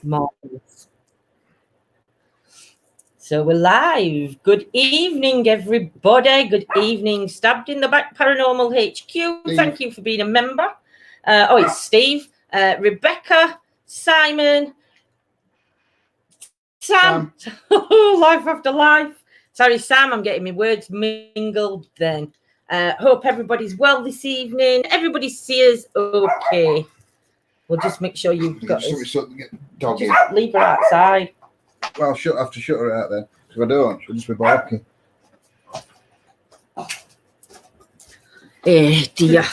Marvelous. So we're live. Good evening, everybody. Good evening, Stabbed in the Back Paranormal HQ. Steve. Thank you for being a member. It's Steve, Rebecca, Simon, Sam. Life after life. Sorry, Sam, I'm getting my words mingled then. Hope everybody's well this evening. Everybody sees okay. We'll just make sure you've got us. Just leave her outside. Well, I'll have to shut her out then. If I don't, she'll just be barking. Eh, dear.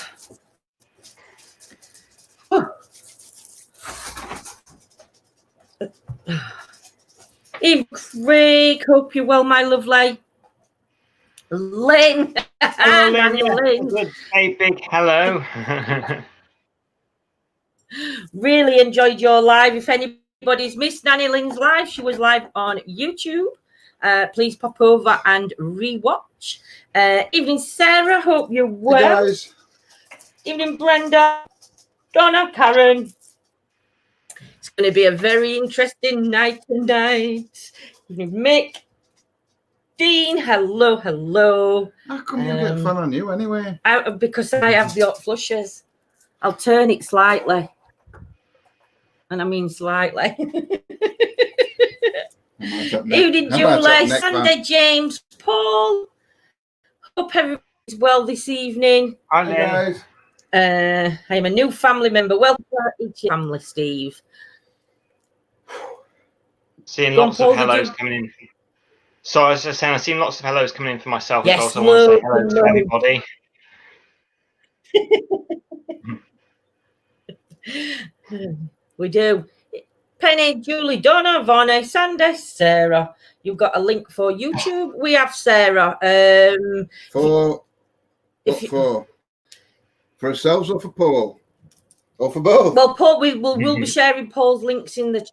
Eve Craig, hope you're well, my lovely. Lynn. Hello, Lynn. Lynn. Good. Hey, big hello. Really enjoyed your live. If anybody's missed Nanny Lynn's live, she was live on YouTube. Please pop over and rewatch. Evening, Sarah. Hope you're well. Hey guys. Evening, Brenda. Donna, Karen. It's going to be a very interesting night tonight. Evening, Mick. Dean, hello, hello. How come you get fun on you anyway? Because I have the hot flushes. I'll turn it slightly. And I mean slightly. Evening, Julie, Sunday, James, Paul. Hope everybody's well this evening. Hi, guys. I am a new family member. Welcome to each family, Steve. Seeing lots of hellos coming in. So I was just saying, I've seen lots of hellos coming in for myself. Yes, as well, so I want to say hello to everybody. We do. Penny, Julie, Donna, Vonnie, Sandy, Sarah. You've got a link for YouTube. We have Sarah. For ourselves or for Paul? Or for both? Well, Paul, we'll be sharing Paul's links in the chat.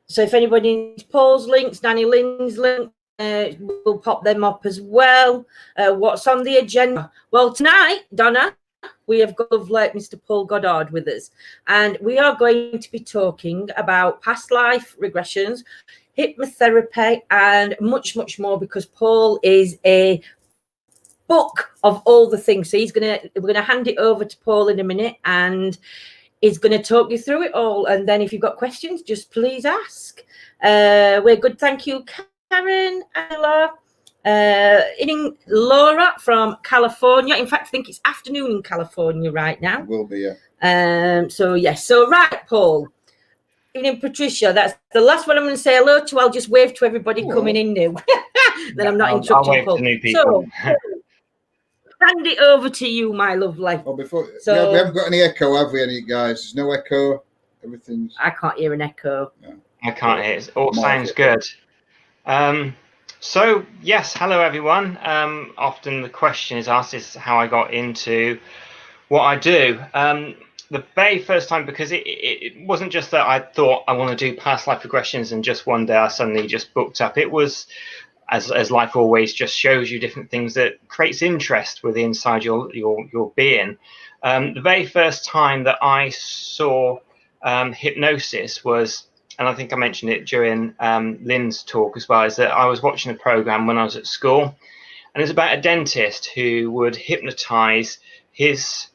So if anybody needs Paul's links, Nanny Lynn's link, we'll pop them up as well. What's on the agenda? Well, tonight, Donna, we have got Mr. Paul Goddard with us, and we are going to be talking about past life regressions, hypnotherapy, and much, much more, because Paul is a book of all the things. So we're gonna hand it over to Paul in a minute, and he's going to talk you through it all. And then if you've got questions, just please ask. We're good. Thank you, Karen, Ella, Laura from California. In fact, I think it's afternoon in California right now. It will be, yeah. So, yes. So, right, Paul. Evening, Patricia. That's the last one I'm going to say hello to. I'll just wave to everybody coming in new. Then I'm not interrupting I'll wave Paul. to new people. So, hand it over to you, my lovely. Oh, yeah, we haven't got any echo, have we, any guys? There's no echo. Everything's. I can't hear an echo. No. I can't hear. It all sounds good. So yes, hello everyone. Often the question is asked is how I got into what I do. The very first time, because it wasn't just that I thought I want to do past life regressions and just one day I suddenly just booked up. It was. As life always just shows you different things that creates interest within inside your being. The very first time that I saw hypnosis was, and I think I mentioned it during Lynn's talk as well, is that I was watching a program when I was at school, and it's about a dentist who would hypnotize his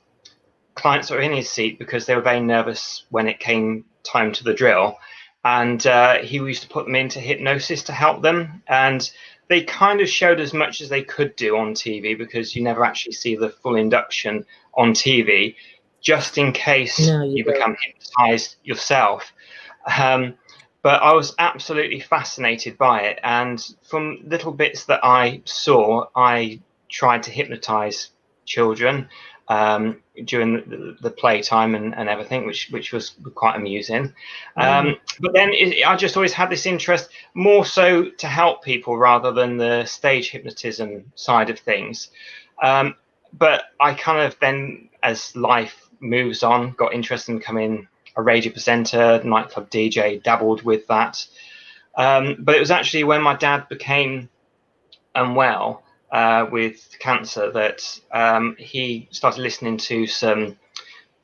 clients that were in his seat because they were very nervous when it came time to the drill. And he used to put them into hypnosis to help them. And they kind of showed as much as they could do on TV, because you never actually see the full induction on TV, just in case you become hypnotized yourself. But I was absolutely fascinated by it. And from little bits that I saw, I tried to hypnotize children during the playtime and everything, which was quite amusing. But then I just always had this interest more so to help people rather than the stage hypnotism side of things. But I kind of then, as life moves on, got interested in becoming a radio presenter, nightclub DJ, dabbled with that. But it was actually when my dad became unwell, with cancer that he started listening to some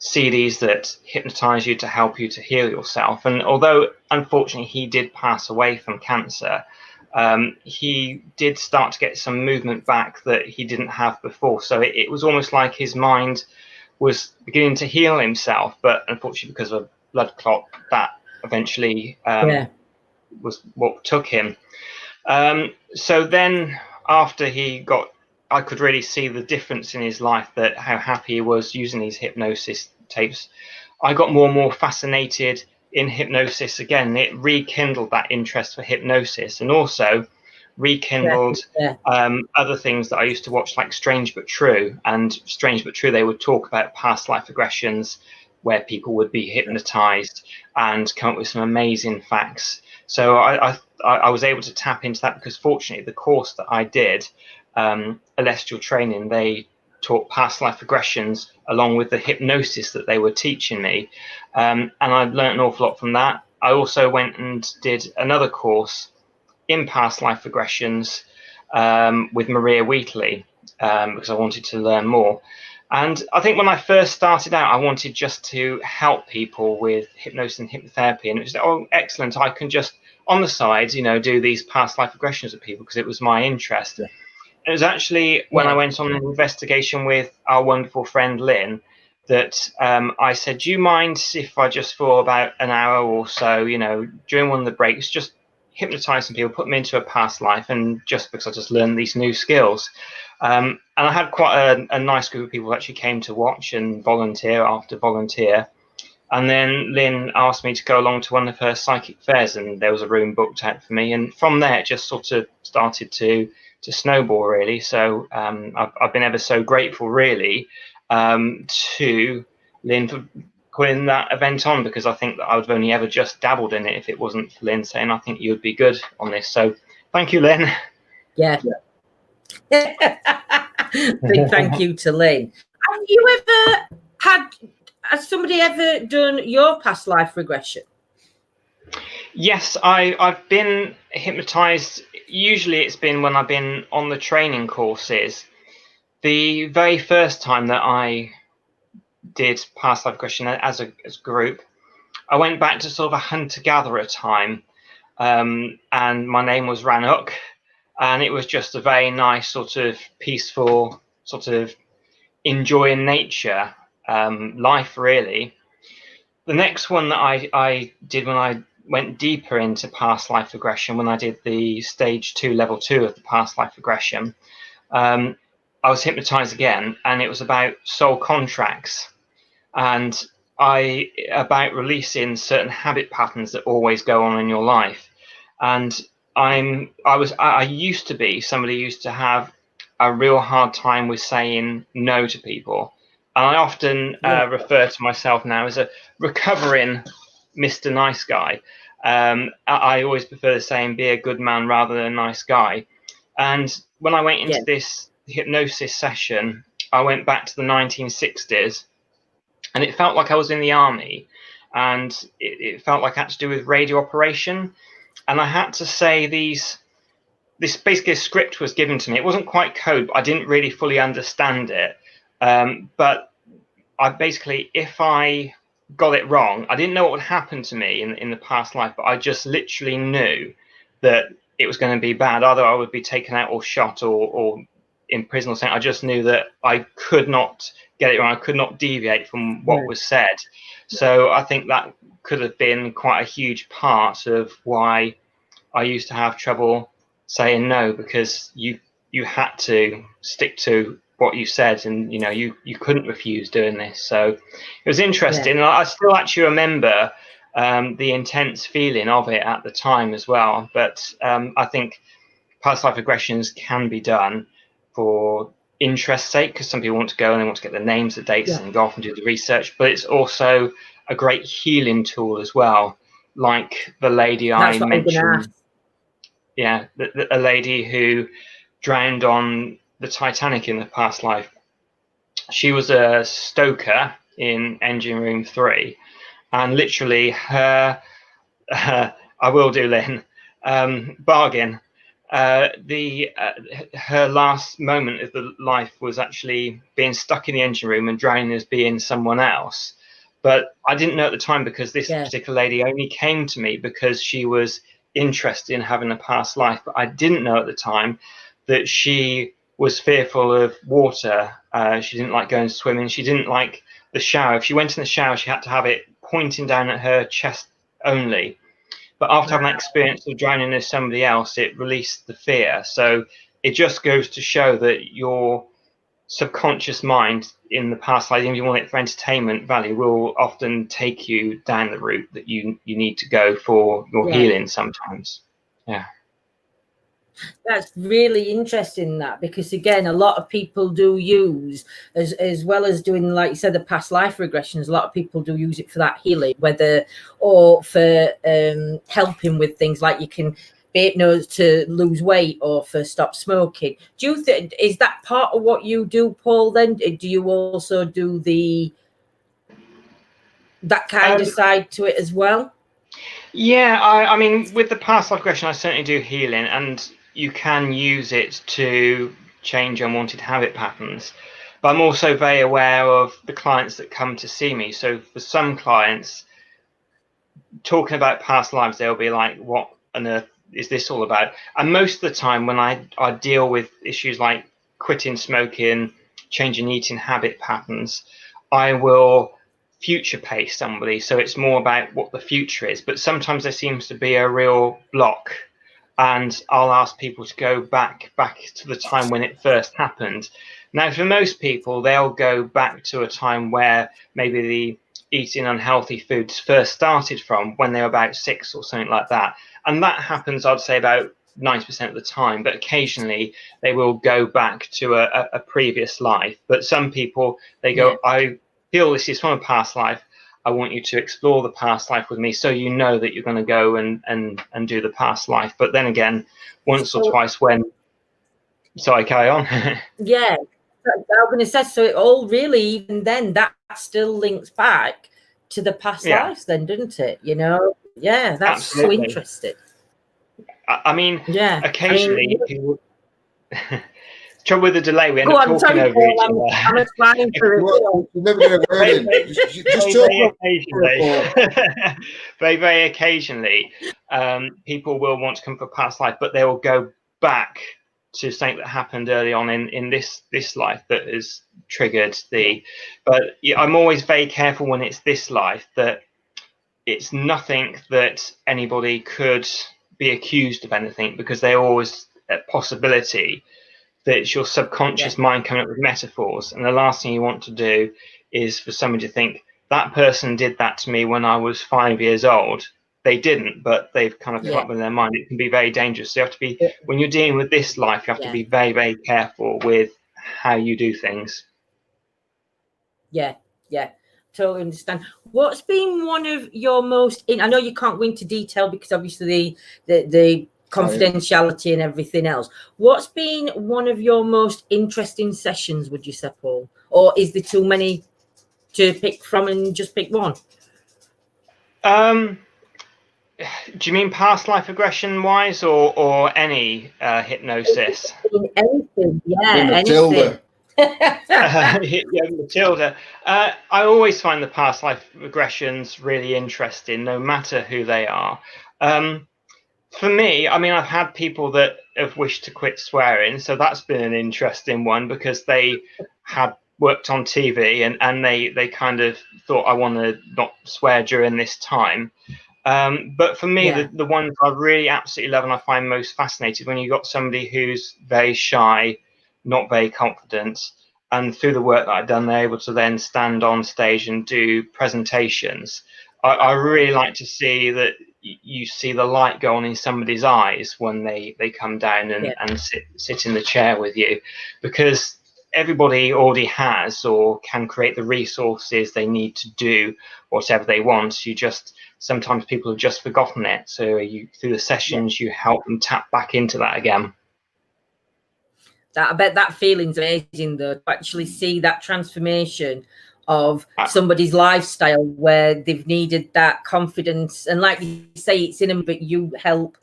CDs that hypnotize you to help you to heal yourself. And although unfortunately he did pass away from cancer, he did start to get some movement back that he didn't have before. So it was almost like his mind was beginning to heal himself, but unfortunately because of a blood clot, that eventually was what took him. So then after he got, I could really see the difference in his life, that how happy he was using these hypnosis tapes. I got more and more fascinated in hypnosis again. It rekindled that interest for hypnosis, and also rekindled other things that I used to watch, like Strange But True. And Strange But True, they would talk about past life regressions where people would be hypnotized and come up with some amazing facts. So I was able to tap into that, because fortunately the course that I did, Celestial Training, they taught past life regressions along with the hypnosis that they were teaching me, and I learned an awful lot from that. I also went and did another course in past life regressions with Maria Wheatley, because I wanted to learn more. And I think when I first started out, I wanted just to help people with hypnosis and hypnotherapy, and it was like, oh, excellent, I can just on the side, do these past life regressions with people, because it was my interest. It was actually when I went on an investigation with our wonderful friend Lynn that I said, do you mind if I just for about an hour or so, during one of the breaks, just hypnotize some people, put them into a past life, and just because I just learned these new skills. And I had quite a nice group of people who actually came to watch and volunteer after volunteer. And then Lynn asked me to go along to one of her psychic fairs, and there was a room booked out for me. And from there, it just sort of started to snowball, really. So I've been ever so grateful, really, to Lynn for putting that event on, because I think that I would have only ever just dabbled in it if it wasn't for Lynn saying, I think you would be good on this. So thank you, Lynn. Yeah. Big thank you to Lynn. Have you ever has somebody ever done your past life regression? Yes, I've been hypnotized. Usually it's been when I've been on the training courses. The very first time that I did past life regression as a group, I went back to sort of a hunter-gatherer time, and my name was Ranuk, and it was just a very nice sort of peaceful, sort of enjoying nature life, really. The next one that I did when I went deeper into past life regression, when I did the stage 2, level 2 of the past life regression, I was hypnotized again, and it was about soul contracts, and about releasing certain habit patterns that always go on in your life. And I used to be somebody who used to have a real hard time with saying no to people. And I often refer to myself now as a recovering Mr. Nice Guy. I always prefer the saying, be a good man rather than a nice guy. And when I went into this hypnosis session, I went back to the 1960s, and it felt like I was in the army, and it felt like I had to do with radio operation. And I had to say this basically a script was given to me. It wasn't quite code, but I didn't really fully understand it. But I basically, if I got it wrong, I didn't know what would happen to me in the past life, but I just literally knew that it was going to be bad. Either I would be taken out or shot or in prison or something. I just knew that I could not get it wrong. I could not deviate from what was said. So I think that could have been quite a huge part of why I used to have trouble saying no, because you had to stick to what you said, and you couldn't refuse doing this. So it was interesting. I still actually remember the intense feeling of it at the time as well. But I think past life regressions can be done for interest's sake, because some people want to go and they want to get the names, the dates, and go off and do the research. But it's also a great healing tool as well, like the lady I mentioned. Yeah, a lady who drowned on the Titanic in the past life. She was a stoker in engine room 3, and literally her I will do, Lynn, bargain. her last moment of the life was actually being stuck in the engine room and drowning as being someone else. But I didn't know at the time, because this particular lady only came to me because she was interested in having a past life. But I didn't know at the time that she was fearful of water. She didn't like going swimming. She didn't like the shower. If she went in the shower, she had to have it pointing down at her chest only. But after having that experience of drowning as somebody else, it released the fear. So it just goes to show that your subconscious mind in the past life, if you want it for entertainment value, will often take you down the route that you need to go for your healing sometimes. Yeah. That's really interesting, that, because again, a lot of people do use, as well as doing, like you said, the past life regressions, a lot of people do use it for that healing, whether or for helping with things like you can be hypnotized to lose weight or for stop smoking. Do you think, is that part of what you do, Paul? Then do you also do that kind of side to it as well? Yeah, I mean, with the past life regression, I certainly do healing, and you can use it to change unwanted habit patterns. But I'm also very aware of the clients that come to see me. So for some clients, talking about past lives, they'll be like, what on earth is this all about? And most of the time when I deal with issues like quitting smoking, changing eating habit patterns, I will future pace somebody. So it's more about what the future is. But sometimes there seems to be a real block, and I'll ask people to go back to the time when it first happened. Now, for most people, they'll go back to a time where maybe the eating unhealthy foods first started from, when they were about 6 or something like that. And that happens, I'd say, about 90% of the time. But occasionally they will go back to a previous life. But some people, they go, I feel this is from a past life. I want you to explore the past life with me, so you know that you're going to go and do the past life. But then again, once or twice when... Sorry, carry on. Yeah, I'm going to say, so it all really, even then, that still links back to the past lives then, doesn't it? You know? Yeah, that's Absolutely. so interesting. I mean, occasionally people... Trouble with the delay, we end up talking over each other. I'm applying for it. You're never going to word it. Just talk occasionally. Very, very occasionally, people will want to come for past life, but they will go back to something that happened early on in this life that has triggered the... But I'm always very careful when it's this life, that it's nothing that anybody could be accused of anything, because they're always a possibility that it's your subconscious mind coming up with metaphors. And the last thing you want to do is for somebody to think, that person did that to me when I was 5 years old. They didn't, but they've kind of come up with their mind. It can be very dangerous. So you have to be, when you're dealing with this life, you have to be very, very careful with how you do things. Yeah. Totally understand. What's been one of your most... I know you can't go into detail because obviously the confidentiality and everything else. What's been one of your most interesting sessions, would you say, Paul? Or is there too many to pick from and just pick one? Do you mean past life regression wise, or any hypnosis? Anything, Matilda. Matilda. I always find the past life regressions really interesting, no matter who they are. For me, I mean, I've had people that have wished to quit swearing, so that's been an interesting one, because they had worked on TV and they kind of thought, I want to not swear during this time. But for me, the ones I really absolutely love and I find most fascinating, when you've got somebody who's very shy, not very confident, and through the work that I've done, they're able to then stand on stage and do presentations. I really like to see that you see the light go on in somebody's eyes when they come down and sit in the chair with you, because everybody already has or can create the resources they need to do whatever they want. Sometimes people have just forgotten it, so through the sessions you help them tap back into that again. I bet that feeling's amazing, though, to actually see that transformation of somebody's lifestyle where they've needed that confidence, and like you say, it's in them, but you help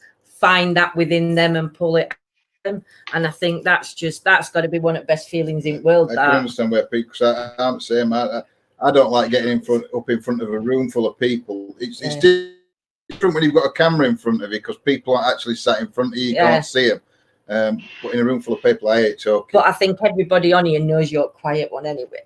find that within them and pull it out of them. And I think that's got to be one of the best feelings in the world. I can understand where people, because I'm the same. I don't like getting up in front of a room full of people. It's different when you've got a camera in front of you, because people aren't actually sat in front of you. You can't see them. But in a room full of people, I hate talking. But I think everybody on here knows you're a quiet one anyway.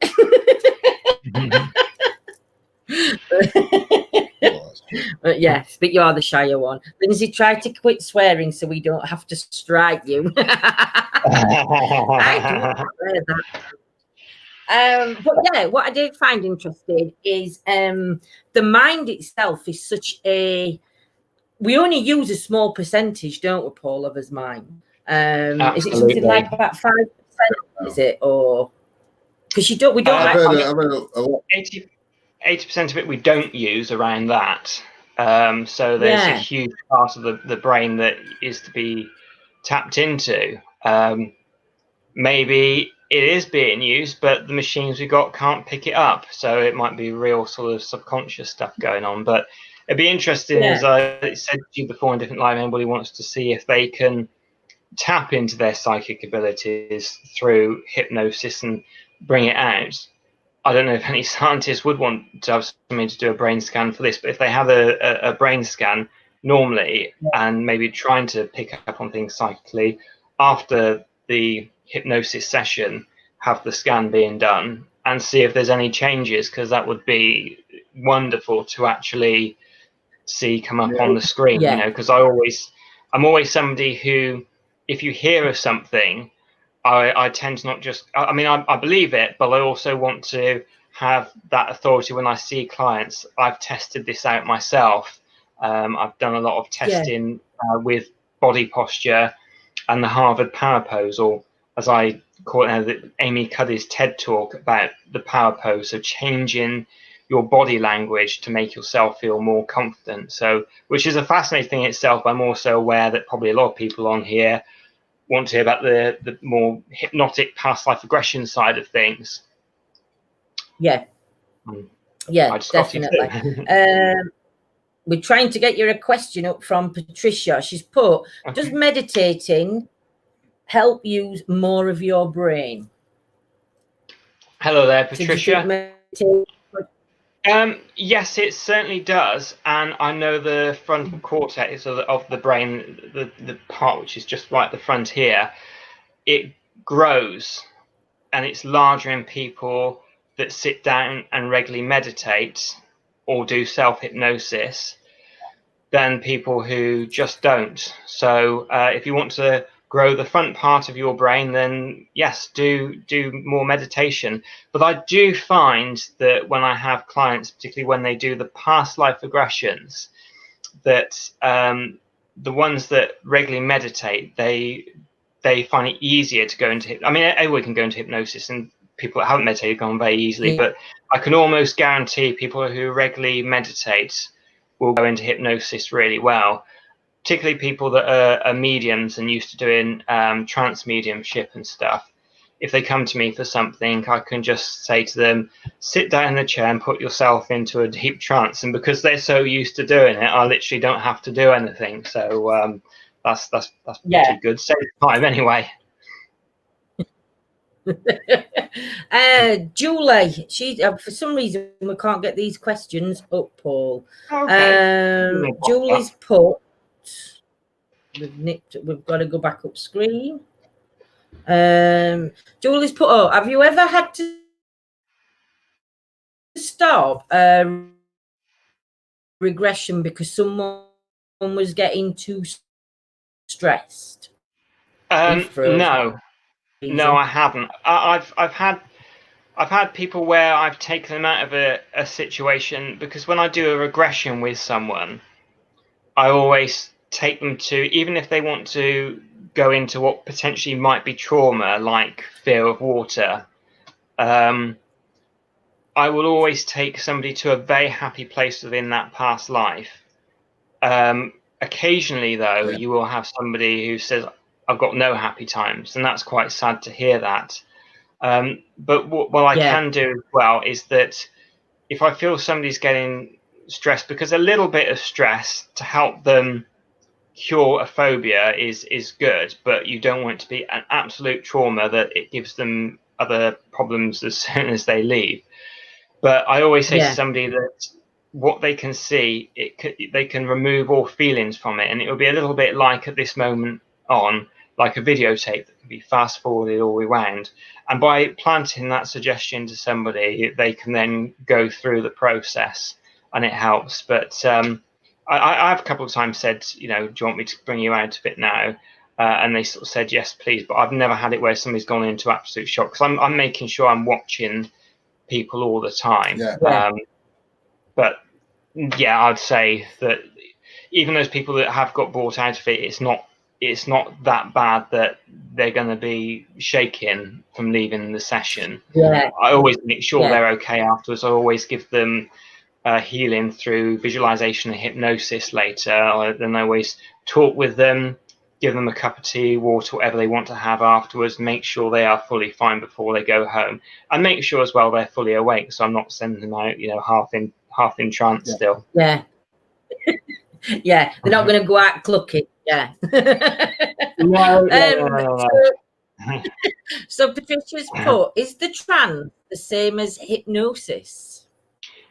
But yes, but you're the shyer one. Lindsay, try to quit swearing so we don't have to strike you. I do wear that. But yeah, what I did find interesting is the mind itself is such a. We only use a small percentage, don't we, Paul, of his mind? Is it something like about 5%? Is it, or because we don't I've heard a lot. 80% of it we don't use around that. So there's a huge part of the brain that is to be tapped into. Maybe it is being used, but the machines we got can't pick it up. So it might be real sort of subconscious stuff going on. But it'd be interesting, as I said to you before in different live, anybody wants to see if they can tap into their psychic abilities through hypnosis and bring it out. I don't know if any scientists would want to have somebody to do a brain scan for this, but if they have a brain scan normally and maybe trying to pick up on things psychically, after the hypnosis session, have the scan being done and see if there's any changes, because that would be wonderful to actually see come up on the screen, you know, because I'm always somebody who, if you hear of something, I tend to not just, I mean, I believe it, but I also want to have that authority when I see clients. I've tested this out myself. I've done a lot of testing with body posture and the Harvard power pose, or as I call it now, the Amy Cuddy's TED talk about the power pose, so changing your body language to make yourself feel more confident. So, which is a fascinating thing in itself. I'm also aware that probably a lot of people on here want to hear about the more hypnotic past life regression side of things. Yeah, definitely. We're trying to get you a question up from Patricia. She's put, does meditating help use more of your brain? Hello there, Patricia. Yes, it certainly does, and I know the frontal cortex of the brain, the part which is just right at the front here, it grows, and it's larger in people that sit down and regularly meditate or do self-hypnosis than people who just don't. So if you want to grow the front part of your brain, then yes, do more meditation. But I do find that when I have clients, particularly when they do the past life regressions, that the ones that regularly meditate, they find it easier to go into, I mean, everyone can go into hypnosis, and people that haven't meditated go on very easily, but I can almost guarantee people who regularly meditate will go into hypnosis really well. Particularly people that are mediums and used to doing trance mediumship and stuff. If they come to me for something, I can just say to them, sit down in the chair and put yourself into a deep trance. And because they're so used to doing it, I literally don't have to do anything. So that's pretty good. Save time anyway. Joley, she for some reason we can't get these questions up, Paul. Joley's put. We've got to go back up screen. Julie's put, have you ever had to stop regression because someone was getting too stressed? No, I haven't. I've had people where I've taken them out of a situation, because when I do a regression with someone, I always take them to, even if they want to go into what potentially might be trauma, like fear of water, I will always take somebody to a very happy place within that past life. Occasionally, though, you will have somebody who says, I've got no happy times, and that's quite sad to hear that. But what I can do as well is that if I feel somebody's getting stressed, because a little bit of stress to help them cure a phobia is good, but you don't want it to be an absolute trauma that it gives them other problems as soon as they leave. But I always say to somebody that what they can see, they can remove all feelings from it, and it will be a little bit like at this moment on, like a videotape that can be fast forwarded or rewound. And by planting that suggestion to somebody, they can then go through the process, and it helps. But I've a couple of times said, do you want me to bring you out of it now? And they sort of said, yes, please. But I've never had it where somebody's gone into absolute shock, because I'm making sure I'm watching people all the time. But yeah, I'd say that even those people that have got brought out of it, it's not that bad that they're going to be shaking from leaving the session. I always make sure they're okay afterwards. I always give them healing through visualization and hypnosis later. Then I always talk with them, give them a cup of tea, water, whatever they want to have afterwards, make sure they are fully fine before they go home, and make sure as well they're fully awake, so I'm not sending them out, half in trance still. They're not going to go out clucking. So Patricia's put, is the trance the same as hypnosis?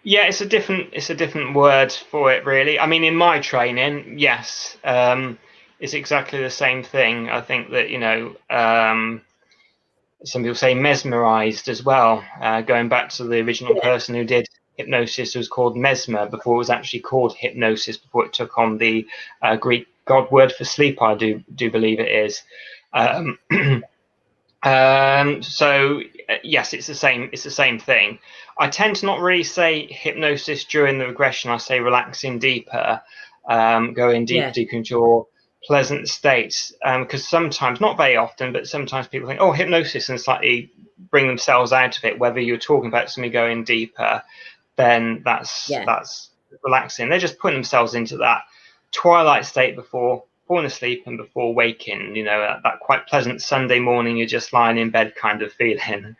Yeah, it's a different word for it, really. I mean, in my training, yes, it's exactly the same thing. I think that some people say mesmerized as well. Going back to the original person who did hypnosis, was called Mesmer before it was actually called hypnosis, before it took on the Greek god word for sleep. I do believe it is. So yes, it's the same thing. I tend to not really say hypnosis during the regression. I say relaxing deeper, going deep into your pleasant states, because sometimes, not very often, but sometimes people think, oh, hypnosis, and slightly bring themselves out of it. Whether you're talking about somebody going deeper, then that's relaxing. They're just putting themselves into that twilight state before falling asleep and before waking, that quite pleasant Sunday morning, you're just lying in bed kind of feeling.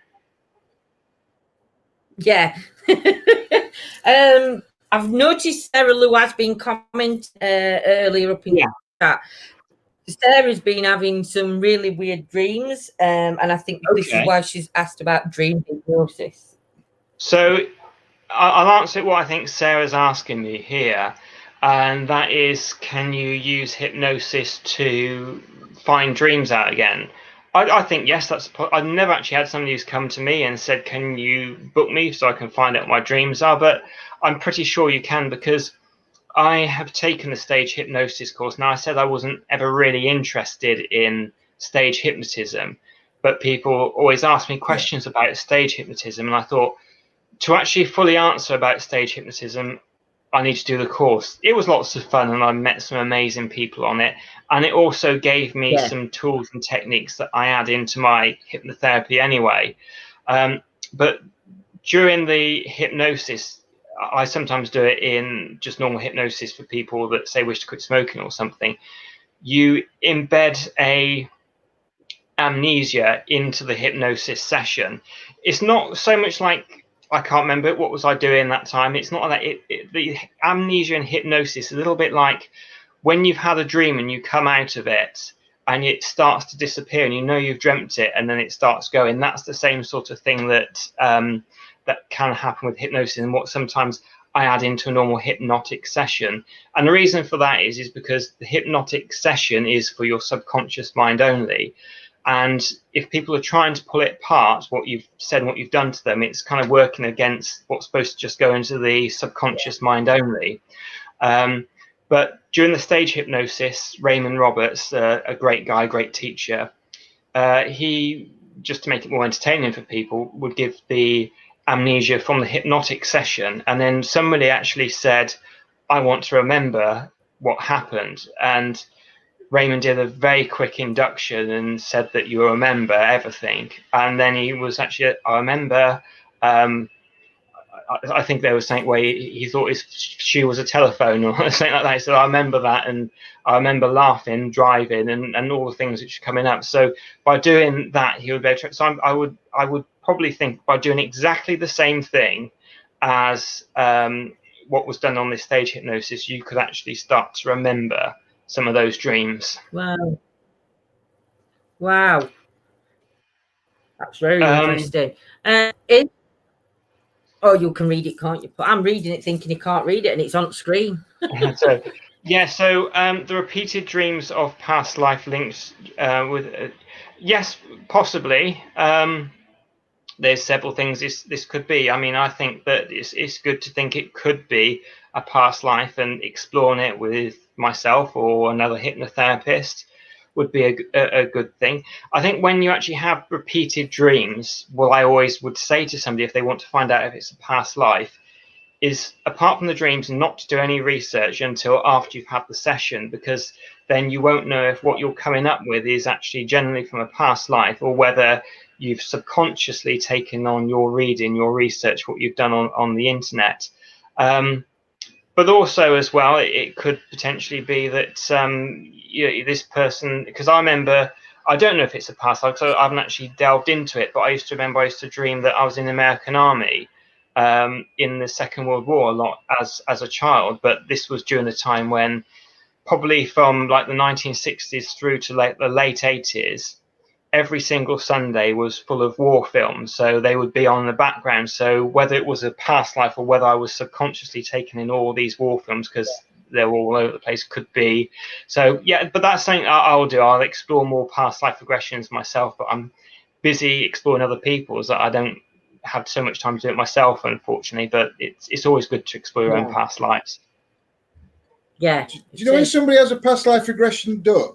I've noticed Sarah Lou has been commenting earlier up in the chat. Sarah's been having some really weird dreams, and I think this is why she's asked about dream hypnosis. So I'll answer what I think Sarah's asking me here, and that is, can you use hypnosis to find dreams out again? I think yes. I've never actually had somebody who's come to me and said, can you book me so I can find out what my dreams are? But I'm pretty sure you can, because I have taken the stage hypnosis course. Now, I said I wasn't ever really interested in stage hypnotism, but people always ask me questions about stage hypnotism, and I thought, to actually fully answer about stage hypnotism, I need to do the course. It was lots of fun, and I met some amazing people on it, and it also gave me some tools and techniques that I add into my hypnotherapy anyway. But during the hypnosis, I sometimes do it in just normal hypnosis for people that say wish to quit smoking or something. You embed a amnesia into the hypnosis session. It's not so much like, I can't remember what was I doing that time. It's not like that. The amnesia and hypnosis is a little bit like when you've had a dream and you come out of it and it starts to disappear and you've dreamt it and then it starts going. That's the same sort of thing that that can happen with hypnosis, and what sometimes I add into a normal hypnotic session. And the reason for that is because the hypnotic session is for your subconscious mind only. And if people are trying to pull it apart, what you've said and what you've done to them, it's kind of working against what's supposed to just go into the subconscious mind only. But during the stage hypnosis, Raymond Roberts, a great guy, great teacher, he, just to make it more entertaining for people, would give the amnesia from the hypnotic session. And then somebody actually said, I want to remember what happened. And Raymond did a very quick induction and said that you remember everything. And then he was actually, I remember, I think there was something where he thought his shoe was a telephone or something like that. He said, I remember that. And I remember laughing, driving, and all the things which are coming up. So by doing that, he would be able to. So I would probably think by doing exactly the same thing as what was done on this stage hypnosis, you could actually start to remember some of those dreams. Wow. Wow. That's very interesting. You can read it, can't you? But I'm reading it thinking you can't read it, and it's on screen. So the repeated dreams of past life links with yes, possibly. There's several things this could be. I mean, I think that it's good to think it could be a past life, and exploring it with myself or another hypnotherapist would be a good thing. I think when you actually have repeated dreams, what I always would say to somebody if they want to find out if it's a past life is, apart from the dreams, not to do any research until after you've had the session, because then you won't know if what you're coming up with is actually generally from a past life, or whether you've subconsciously taken on your reading, your research, what you've done on the internet. But also as well, it could potentially be that this person, because I remember, I don't know if it's a past life, so I haven't actually delved into it, but I used to dream that I was in the American Army in the Second World War a lot as a child. But this was during the time when, probably from like the 1960s through to the late 80s, every single Sunday was full of war films, so they would be on the background. So whether it was a past life or whether I was subconsciously taking in all these war films because they're all over the place, could be. So yeah, but that's something I'll do. I'll explore more past life regressions myself, but I'm busy exploring other people's that I don't have so much time to do it myself, unfortunately. But it's always good to explore your own past lives. Yeah. Do you know when somebody has a past life regression done,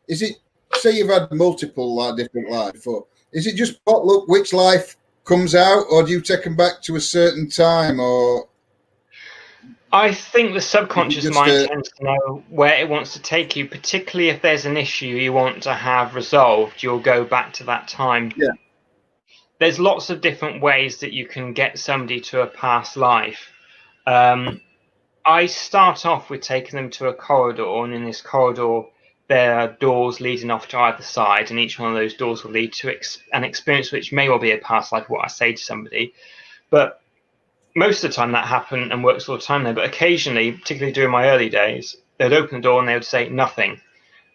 is it, say you've had multiple different lives, or is it just look which life comes out, or do you take them back to a certain time? Or I think the subconscious mind tends to know where it wants to take you, particularly if there's an issue you want to have resolved. You'll go back to that time. Yeah. There's lots of different ways that you can get somebody to a past life. I start off with taking them to a corridor, and in this corridor there are doors leading off to either side, and each one of those doors will lead to an experience which may well be a past life, what I say to somebody. But most of the time that happens and works all the time there. But occasionally, particularly during my early days, they'd open the door and they would say nothing.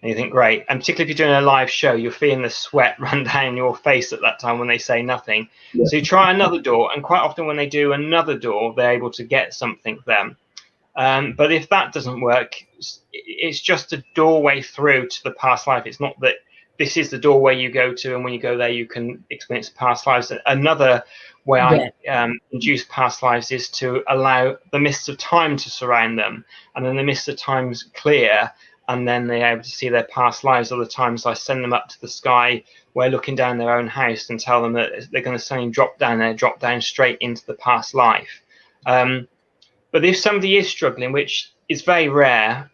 And you think, great. And particularly if you're doing a live show, you're feeling the sweat run down your face at that time when they say nothing. Yeah. So you try another door, and quite often when they do another door, they're able to get something then. But if that doesn't work, it's just a doorway through to the past life. It's not that this is the doorway you go to, and when you go there, you can experience past lives. Another way I induce past lives is to allow the mists of time to surround them, and then the mists of time's clear, and then they're able to see their past lives. Other times I send them up to the sky where looking down their own house and tell them that they're going to suddenly drop down straight into the past life. But if somebody is struggling, which is very rare,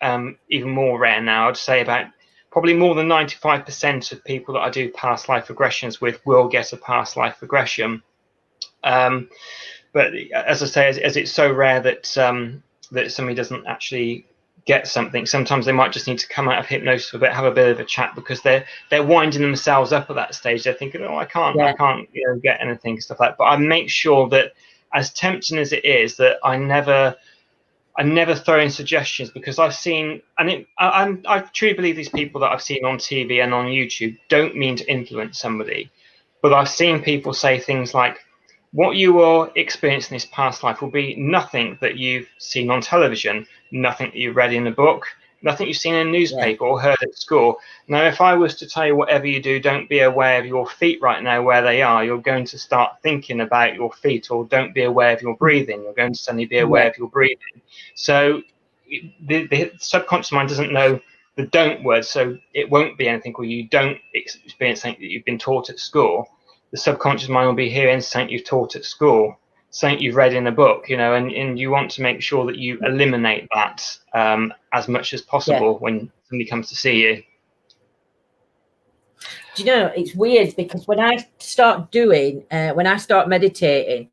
even more rare now, I'd say about probably more than 95% of people that I do past life regressions with will get a past life regression. But as I say, as it's so rare that that somebody doesn't actually get something, sometimes they might just need to come out of hypnosis for a bit, have a bit of a chat, because they're winding themselves up at that stage. They're thinking, oh, I can't get anything, stuff like that. But I make sure that, as tempting as it is, that I never throw in suggestions, because I've seen, and I truly believe these people that I've seen on TV and on YouTube don't mean to influence somebody, but I've seen people say things like, what you will experience in this past life will be nothing that you've seen on television, nothing that you've read in a book, nothing you've seen in a newspaper or heard at school. Now, if I was to tell you whatever you do, don't be aware of your feet right now where they are, you're going to start thinking about your feet. Or don't be aware of your breathing, you're going to suddenly be aware of your breathing. So the subconscious mind doesn't know the don't word, so it won't be anything where you don't experience something that you've been taught at school. The subconscious mind will be hearing something you've taught at school, something you've read in a book, and you want to make sure that you eliminate that as much as possible when somebody comes to see you. Do you know, it's weird, because when I start meditating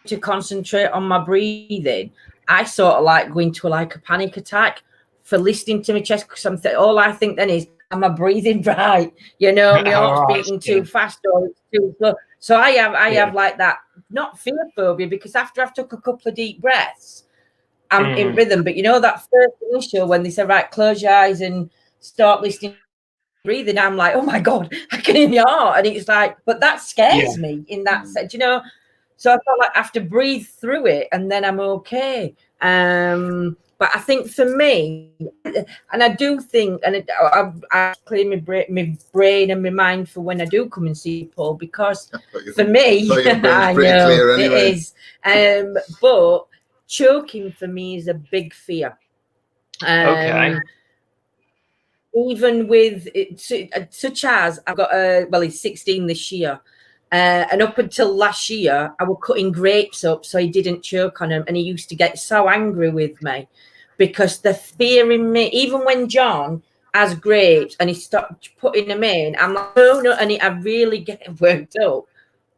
to concentrate on my breathing, I sort of like go into a panic attack for listening to my chest, because all I think then is, am I breathing right? My heart's beating too fast or it's too slow. So I have like that, not fear phobia, because after I've took a couple of deep breaths, I'm in rhythm. But you know that first initial when they say, right, close your eyes and start listening, breathing, I'm like, oh my God, I can hear your heart. And it's like, but that scares me in that sense, you know. So I felt like I have to breathe through it and then I'm okay. But I think for me, and I do think, and I clear my brain and my mind for when I do come and see Paul, because for me, I know anyway. It is. But choking for me is a big fear. Okay. Even with it, such as I've got he's 16 this year. And up until last year, I was cutting grapes up so he didn't choke on them. And he used to get so angry with me because the fear in me, even when John has grapes and he stopped putting them in, I'm like, oh no. And I really get worked up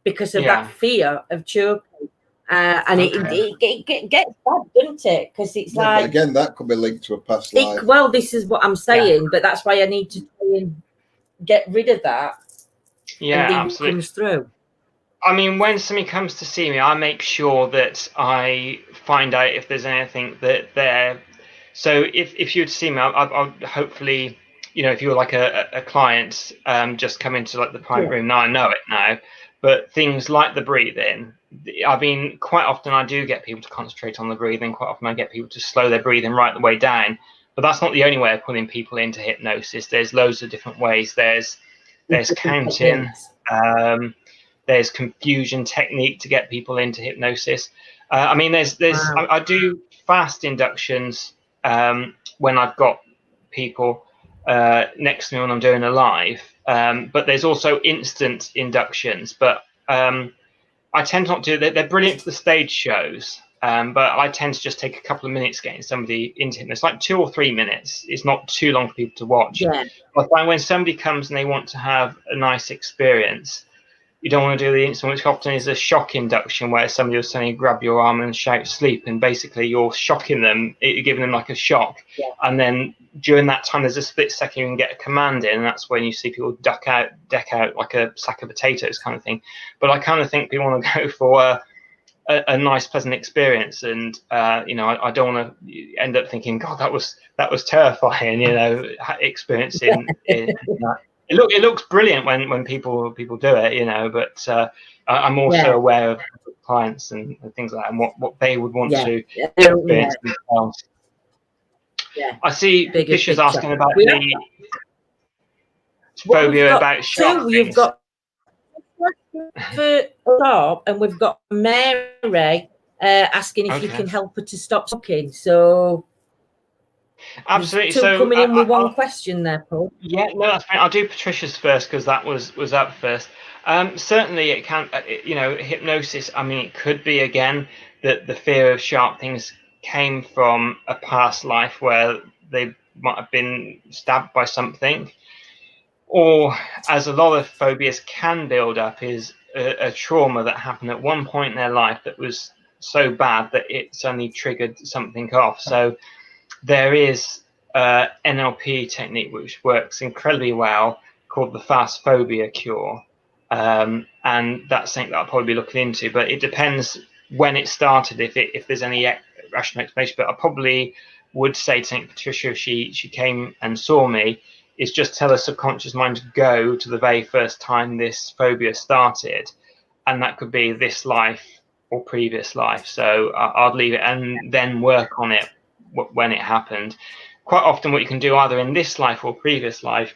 because of that fear of choking. And it gets bad, doesn't it? Because it's like, again, that could be linked to a past life. Well, this is what I'm saying, but that's why I need to try and get rid of that. Yeah, absolutely. Comes through. I mean, when somebody comes to see me, I make sure that I find out if there's anything that they're. So if you would see me, I'll hopefully, you know, if you're like a client, just come into like the private room. Now I know it now, but things like the breathing. I mean, quite often I do get people to concentrate on the breathing. Quite often I get people to slow their breathing right the way down. But that's not the only way of putting people into hypnosis. There's loads of different ways. There's counting. There's confusion technique to get people into hypnosis. I mean, I do fast inductions when I've got people next to me when I'm doing a live. But there's also instant inductions. But I tend not to. They're brilliant for the stage shows. But I tend to just take a couple of minutes getting somebody into hypnosis, like 2 or 3 minutes. It's not too long for people to watch. Yeah. I find when somebody comes and they want to have a nice experience, you don't want to do the instant, which often is a shock induction where somebody will suddenly grab your arm and shout sleep, and basically you're shocking them, you're giving them like a shock. Yeah. And then during that time, there's a split second you can get a command in, and that's when you see people deck out like a sack of potatoes kind of thing. But I kind of think people want to go for a nice, pleasant experience, and you know, I don't want to end up thinking, God, that was terrifying, you know, experiencing in that. It looks brilliant when people do it, you know, but I'm also aware of clients and things like that, and what they would want to experience themselves. Yeah. I see Fisher's asking about the phobia about sharp things. You've got for and we've got Mary asking if you can help her to stop smoking. So absolutely. So coming in with one question there, Paul. Yeah, no, that's fine. I'll do Patricia's first because that was up first. Certainly, it can. You know, hypnosis. I mean, it could be again that the fear of sharp things came from a past life where they might have been stabbed by something, or as a lot of phobias can build up, is a trauma that happened at one point in their life that was so bad that it suddenly triggered something off. So there is NLP technique which works incredibly well called the fast phobia cure, and that's something that I'll probably be looking into, but it depends when it started, if there's any rational explanation. But I probably would say to Patricia, if she came and saw me, is just tell her subconscious mind to go to the very first time this phobia started, and that could be this life or previous life. So I'd leave it and then work on it when it happened. Quite often what you can do either in this life or previous life,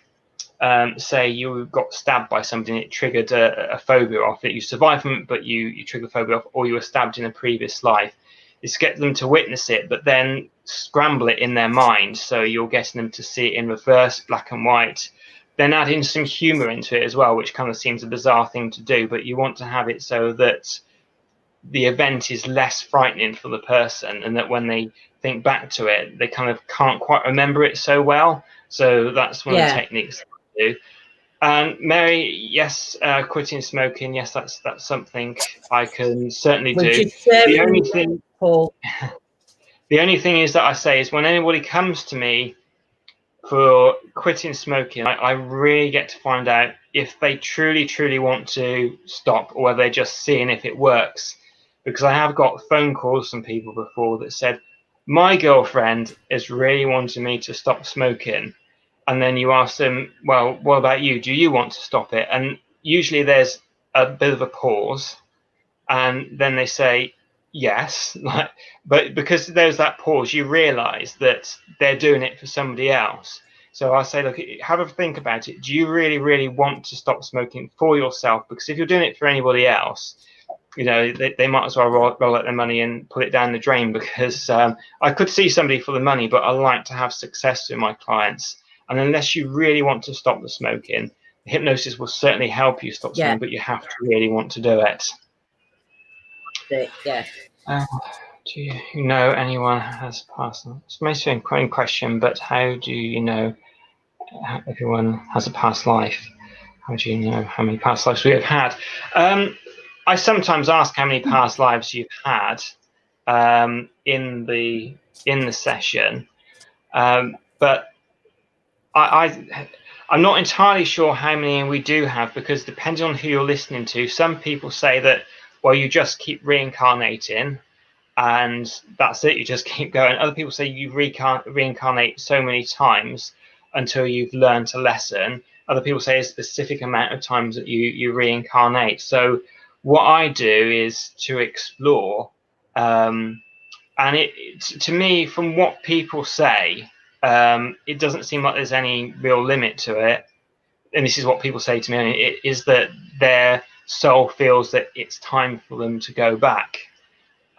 say you got stabbed by something, it triggered a phobia off it, you survived from it, but you triggered a phobia off, or you were stabbed in a previous life, is get them to witness it, but then scramble it in their mind. So you're getting them to see it in reverse, black and white, then add in some humor into it as well, which kind of seems a bizarre thing to do, but you want to have it so that the event is less frightening for the person, and that when they think back to it, they kind of can't quite remember it so well. So that's one of the techniques I do. And Mary, yes, quitting smoking, yes, that's something I can certainly do. The only thing, Paul. The only thing is that I say is when anybody comes to me for quitting smoking, I really get to find out if they truly want to stop, or whether they're just seeing if it works. Because I have got phone calls from people before that said, my girlfriend is really wanting me to stop smoking. And then you ask them, well, what about you? Do you want to stop it? And usually there's a bit of a pause. And then they say, yes. But because there's that pause, you realize that they're doing it for somebody else. So I say, look, have a think about it. Do you really, really want to stop smoking for yourself? Because if you're doing it for anybody else, you know, they might as well roll out their money and put it down the drain, because I could see somebody for the money, but I like to have success with my clients. And unless you really want to stop the smoking, hypnosis will certainly help you stop smoking, but you have to really want to do it. Yeah. Do you know anyone has passed? It's mostly a question, but how do you know everyone has a past life? How do you know how many past lives we have had? I sometimes ask how many past lives you've had in the session, but I'm not entirely sure how many we do have, because depending on who you're listening to, some people say that, well, you just keep reincarnating and that's it, you just keep going. Other people say you reincarnate so many times until you've learned a lesson. Other people say a specific amount of times that you reincarnate. So what I do is to explore, and to me, from what people say, it doesn't seem like there's any real limit to it. And this is what people say to me, it is that their soul feels that it's time for them to go back,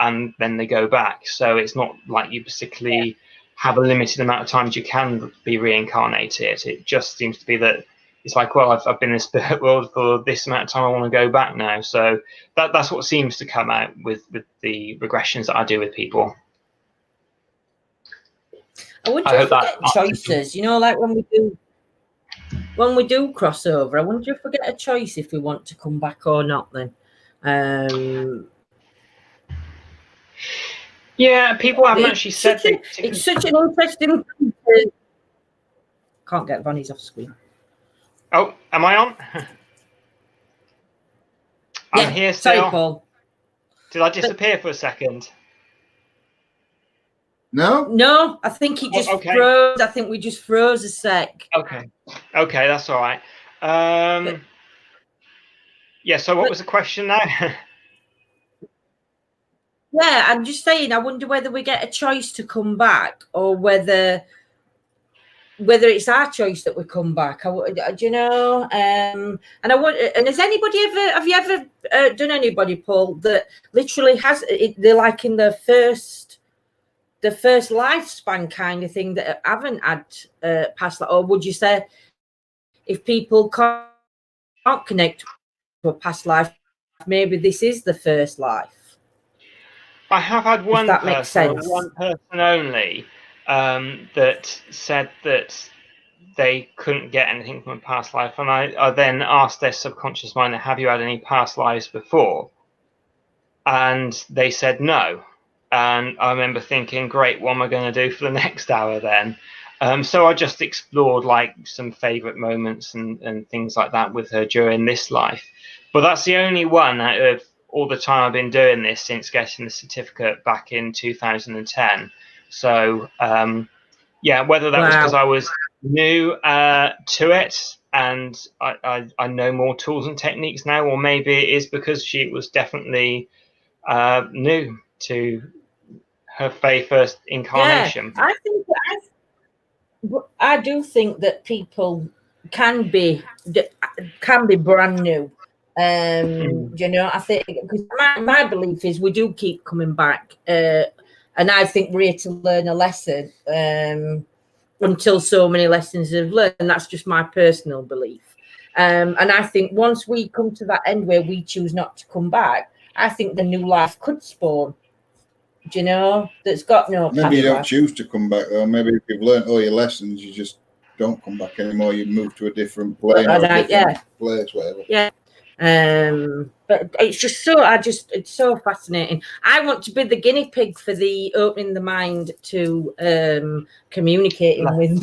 and then they go back. So it's not like you particularly have a limited amount of times you can be reincarnated. It just seems to be that it's like, well, I've been in the spirit world for this amount of time, I want to go back now. So that's what seems to come out with the regressions that I do with people. I wonder if we get choices, you know, like when we do crossover, I wonder if we get a choice if we want to come back or not then. Yeah, people haven't actually said it's such an interesting thing. Can't get Bonnie's off screen. Oh, am I on? I'm here still. Sorry, Paul. Did I disappear for a second? No, I think it just froze. I think we just froze a sec. Okay, that's all right. Yeah, so what was the question now? Yeah, I'm just saying, I wonder whether we get a choice to come back, or whether it's our choice that we come back. Do you know? And has anybody have you ever done anybody, Paul, that literally they're like in the first lifespan kind of thing, that haven't had past that? Or would you say if people can't connect to a past life, maybe this is the first life? I have had one person only, that said that they couldn't get anything from a past life, and I then asked their subconscious mind, have you had any past lives before? And they said no. And I remember thinking, great, what am I going to do for the next hour then? So I just explored like some favorite moments and things like that with her during this life. But that's the only one out of all the time I've been doing this since getting the certificate back in 2010. So yeah, whether that was because I was new to it and I know more tools and techniques now, or maybe it is because she was definitely new to her very first incarnation. Yeah, I do think that people can be brand new. You know, I think, because my belief is we do keep coming back, and I think we're here to learn a lesson until so many lessons have learned. And that's just my personal belief. And I think once we come to that end where we choose not to come back, I think the new life could spawn. Do you know, that's got no. Maybe you don't choose to come back though. Maybe if you've learned all your lessons, you just don't come back anymore. You move to a different plane or a different place, whatever. Yeah. But it's just it's so fascinating. I want to be the guinea pig for the opening the mind to communicating with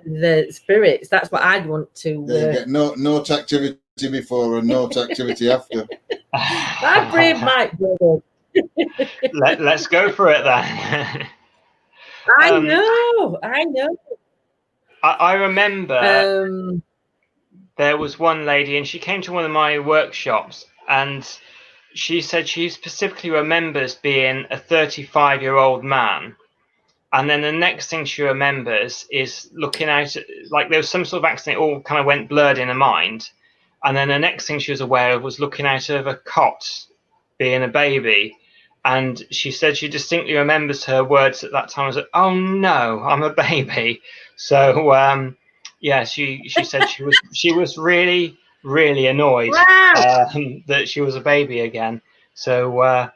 the spirits. That's what I'd want to. Get note activity before and note activity after. My brain might go. Let's go for it then. I know. I remember there was one lady, and she came to one of my workshops, and she said she specifically remembers being a 35-year-old man. And then the next thing she remembers is looking out, like there was some sort of accident, it all kind of went blurred in her mind. And then the next thing she was aware of was looking out of a cot, being a baby. And she said she distinctly remembers her words at that time was, "Oh no, I'm a baby." So yeah, she said she was really, really annoyed that she was a baby again. So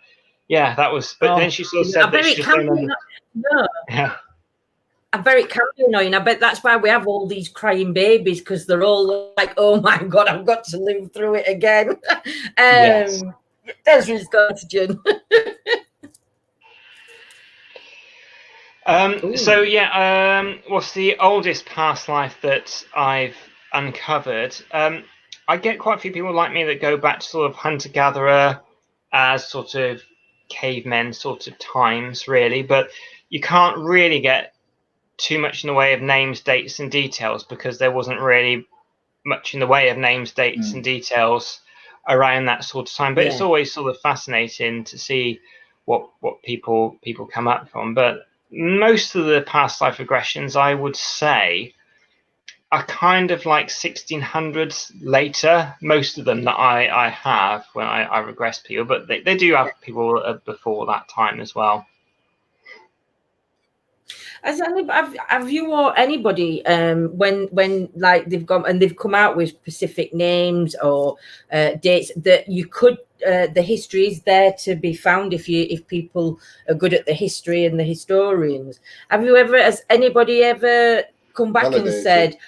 yeah, that was. But then she sort of said that she just remembered. Yeah. I bet it can be annoying. I bet that's why we have all these crying babies, because they're all like, "Oh my God, I've got to live through it again." Yes. That's his question. So yeah, what's the oldest past life that I've uncovered? I get quite a few people like me that go back to sort of hunter-gatherer as sort of cavemen sort of times, really, but you can't really get too much in the way of names, dates, and details, because there wasn't really much in the way of names, dates, and details around that sort of time. But it's always sort of fascinating to see what people come up from. But most of the past life regressions, I would say, are kind of like 1600s later. Most of them that I have when I regress people, but they do have people before that time as well. Have you or anybody when like they've gone and they've come out with specific names or dates that you could the history is there to be found if people are good at the history and the historians? Has anybody ever come back and said,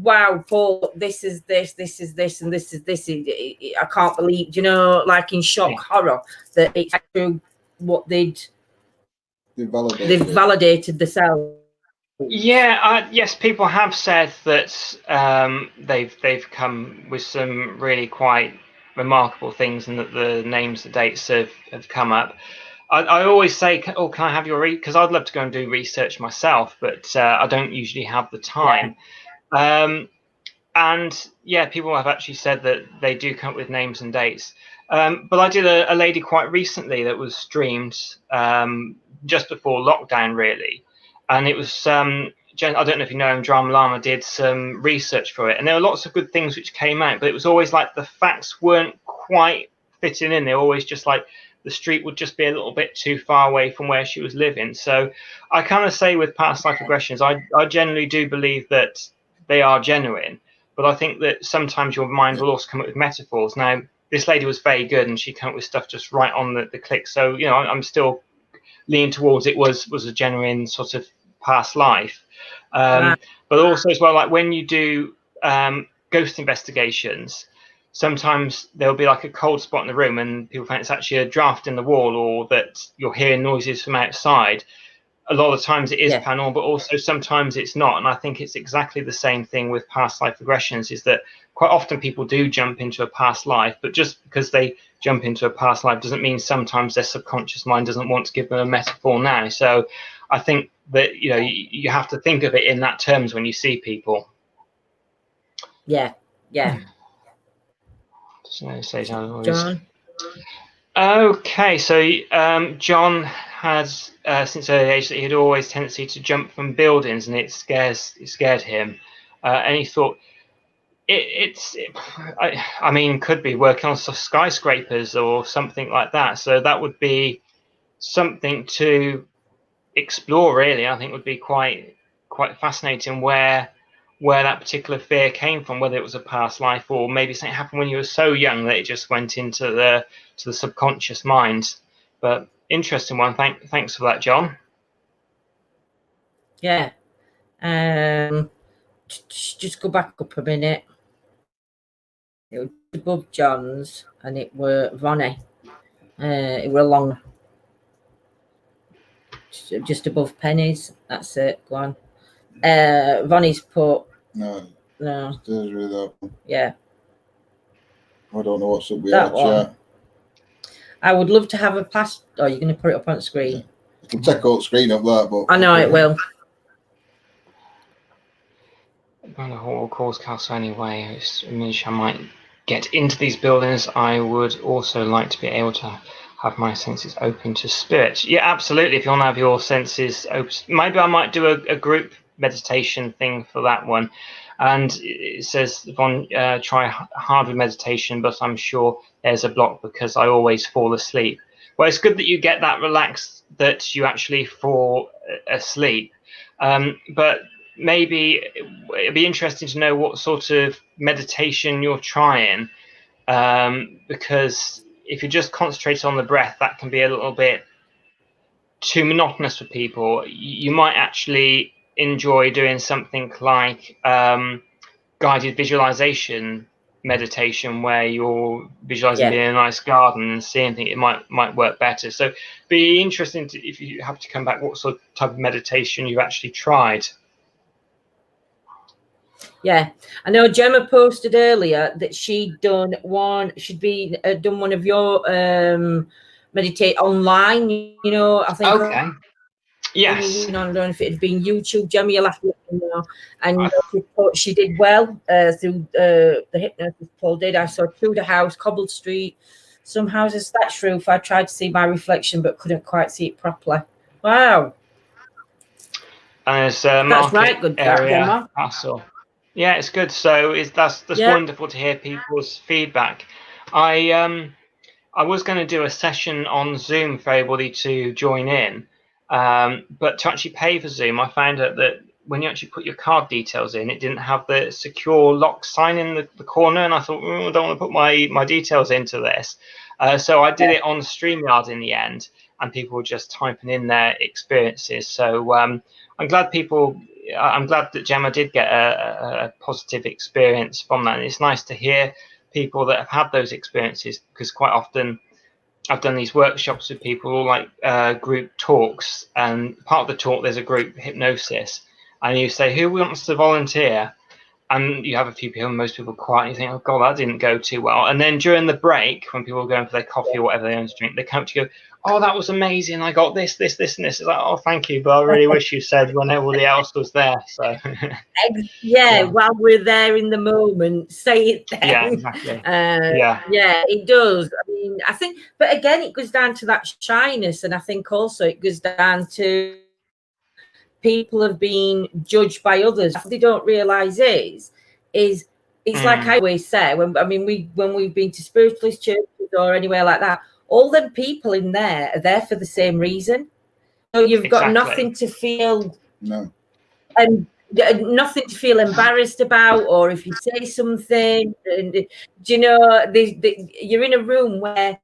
"Wow, Paul, this is this, this is this, and this is this"? I can't believe, like in shock horror, that it's actually what they've validated themselves. Yeah, yes, people have said that they've come with some really quite remarkable things, and that the names, the dates have come up. I always say, "Oh, can I have your because I'd love to go and do research myself, but I don't usually have the time." And yeah, people have actually said that they do come up with names and dates. But I did a lady quite recently that was streamed just before lockdown, really. And it was, I don't know if you know him, Drama Llama did some research for it. And there were lots of good things which came out, but it was always like the facts weren't quite fitting in. They're always just like the street would just be a little bit too far away from where she was living. So I kind of say with past life regressions, I generally do believe that they are genuine. But I think that sometimes your mind will also come up with metaphors. Now, this lady was very good, and she came up with stuff just right on the click. So, I'm still leaning towards it was a genuine sort of past life. But also as well, like when you do ghost investigations, sometimes there'll be like a cold spot in the room and people think it's actually a draft in the wall, or that you're hearing noises from outside. A lot of times it is paranormal, but also sometimes it's not. And I think it's exactly the same thing with past life regressions, is that quite often people do jump into a past life, but just because they jump into a past life doesn't mean sometimes their subconscious mind doesn't want to give them a metaphor now. So I think that, you have to think of it in that terms when you see people. Yeah. John? Okay, so John has since early age that he had always tendency to jump from buildings, and it scared him. And he thought I mean, could be working on skyscrapers or something like that. So that would be something to explore, really. I think would be quite fascinating where that particular fear came from, whether it was a past life or maybe something happened when you were so young that it just went into the subconscious mind. But interesting one. Thanks for that, John. Yeah. Just go back up a minute. It was above John's, and it were Vonnie. It were along just above Penny's. That's it. Go on. Vonnie's put. No. Stairs with that one. Yeah. I don't know what's up with that one. I would love to have a past. Oh, you're going to put it up on the screen. It'll take all the screen up that, but I know it will. On the whole course castle anyway, it means I might get into these buildings. I would also like to be able to have my senses open to spirit. Yeah, absolutely. If you want to have your senses open, maybe I might do a group meditation thing for that one. And it says, Yvonne, try hard with meditation, but I'm sure there's a block because I always fall asleep. Well, it's good that you get that relaxed, that you actually fall asleep. But maybe it'd be interesting to know what sort of meditation you're trying, because if you just concentrate on the breath, that can be a little bit too monotonous for people. You might actually enjoy doing something like guided visualization meditation, where you're visualizing being in a nice garden and seeing things. It might work better. So be interesting if you have to come back, what sort of type of meditation you actually tried. Yeah, I know Gemma posted earlier that she'd done one of your meditate online. You know, I think. Okay. Yes. I don't know if it had been YouTube. Gemma, you'll have to let me know. And she did well through the hypnosis Paul did. I saw through the house, cobbled street, some houses thatched roof. I tried to see my reflection but couldn't quite see it properly. Wow. And it's that's right, good area castle. Yeah, it's good. So that's wonderful to hear people's feedback. I was going to do a session on Zoom for everybody to join in, but to actually pay for Zoom, I found out that when you actually put your card details in, it didn't have the secure lock sign in the corner, and I thought, I don't want to put my details into this. So I did it on StreamYard in the end, and people were just typing in their experiences. So I'm glad that Gemma did get a positive experience from that. And it's nice to hear people that have had those experiences, because quite often I've done these workshops with people, like group talks, and part of the talk there's a group hypnosis, and you say, who wants to volunteer? And you have a few people, most people quiet, and you think, oh God, that didn't go too well. And then during the break, when people are going for their coffee or whatever they want to drink, they come up to you, oh, that was amazing. I got this, and this. It's like, oh, thank you, but I really wish you said when everybody else was there. So while we're there in the moment, say it then. Yeah, exactly. Yeah, it does. I mean, I think, but again, it goes down to that shyness, and I think also it goes down to people have been judged by others. What they don't realise is it's like I always say, when we've been to spiritualist churches or anywhere like that, all them people in there are there for the same reason. So you've got nothing to feel and nothing to feel embarrassed about, or if you say something, and do you know, you're in a room where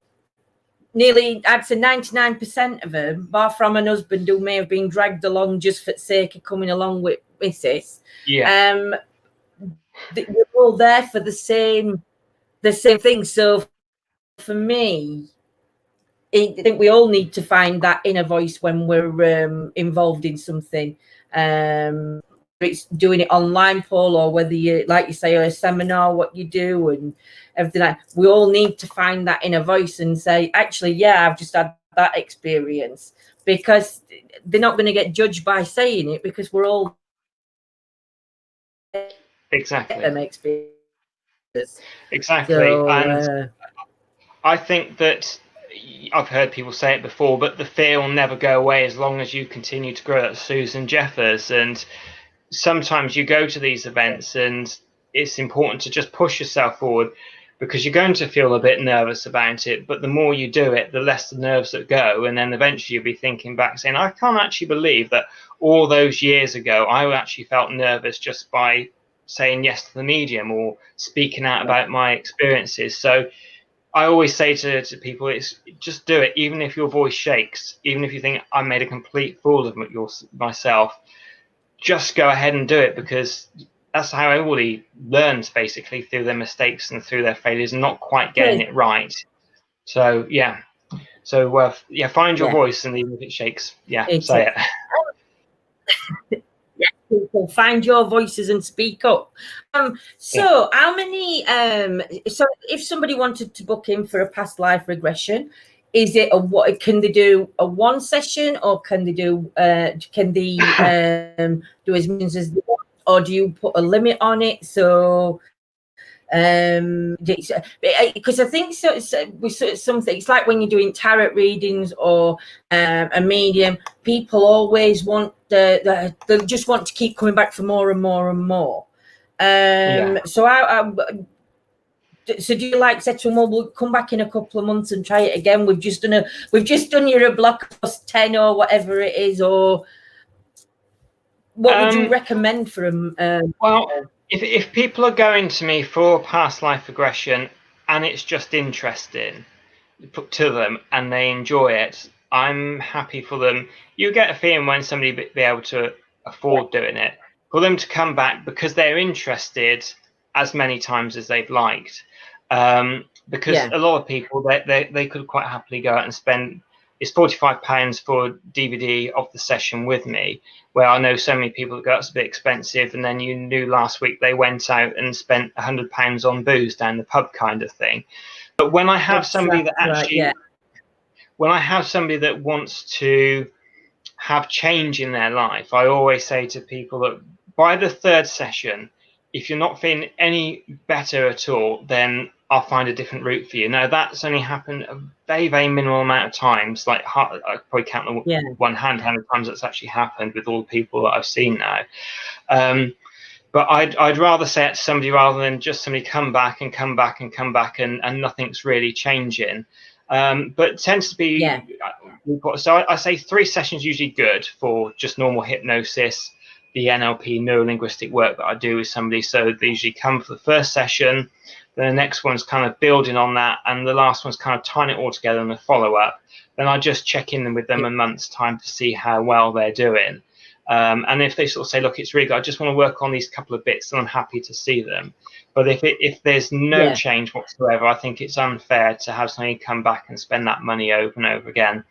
nearly, I'd say 99% of them, bar from an husband who may have been dragged along just for the sake of coming along with Mrs. Yeah. We're all there for the same thing. So for me, I think we all need to find that inner voice when we're involved in something. It's doing it online, Paul, or whether you, like you say, or a seminar, what you do and everything. We all need to find that inner voice and say, actually, yeah, I've just had that experience, because they're not going to get judged by saying it, because we're all them experience. Exactly. So, and I think that I've heard people say it before, but the fear will never go away as long as you continue to grow. That's Susan Jeffers. And sometimes you go to these events and it's important to just push yourself forward, because you're going to feel a bit nervous about it, but the more you do it, the less the nerves that go. And then eventually you'll be thinking back saying, I can't actually believe that all those years ago I actually felt nervous just by saying yes to the medium or speaking out about my experiences. So I always say to people, it's just do it, even if your voice shakes, even if you think I made a complete fool of myself. Just go ahead and do it, because that's how everybody learns, basically, through their mistakes and through their failures and not quite getting it right. So find your voice, and even if it shakes, say it. People, find your voices and speak up. How many? So if somebody wanted to book in for a past life regression, is it what can they do a one session, or can they do do as many as they want, or do you put a limit on it? So because I think something, it's like when you're doing tarot readings or a medium, people always want they just want to keep coming back for more and more and more. So do you like say to them, well, we'll come back in a couple of months and try it again? We've just done your a block plus 10 or whatever it is, or what would you recommend for them? Well, if people are going to me for past life regression and it's just interesting to them and they enjoy it, I'm happy for them. You get a feeling when somebody be able to afford doing it, for them to come back because they're interested as many times as they've liked. Because a lot of people, they could quite happily go out and spend, it's £45 for DVD of the session with me, where I know so many people that go, that's a bit expensive, and then you knew last week they went out and spent £100 on booze down the pub kind of thing. But when I have somebody that actually, when I have somebody that wants to have change in their life, I always say to people that by the third session, if you're not feeling any better at all, then I'll find a different route for you. Now, that's only happened a very, very minimal amount of times. Like, I probably count on one hand how many times that's actually happened with all the people that I've seen now. But I'd rather say it to somebody rather than just somebody come back and nothing's really changing. But it tends to be, so I say 3 sessions usually good for just normal hypnosis, the NLP neurolinguistic work that I do with somebody. So they usually come for the first session, then the next one's kind of building on that, and the last one's kind of tying it all together in a follow-up. Then I just check in with them a month's time to see how well they're doing. And if they sort of say, look, it's really good, I just want to work on these couple of bits, then I'm happy to see them. But if there's no change whatsoever, I think it's unfair to have somebody come back and spend that money over and over again.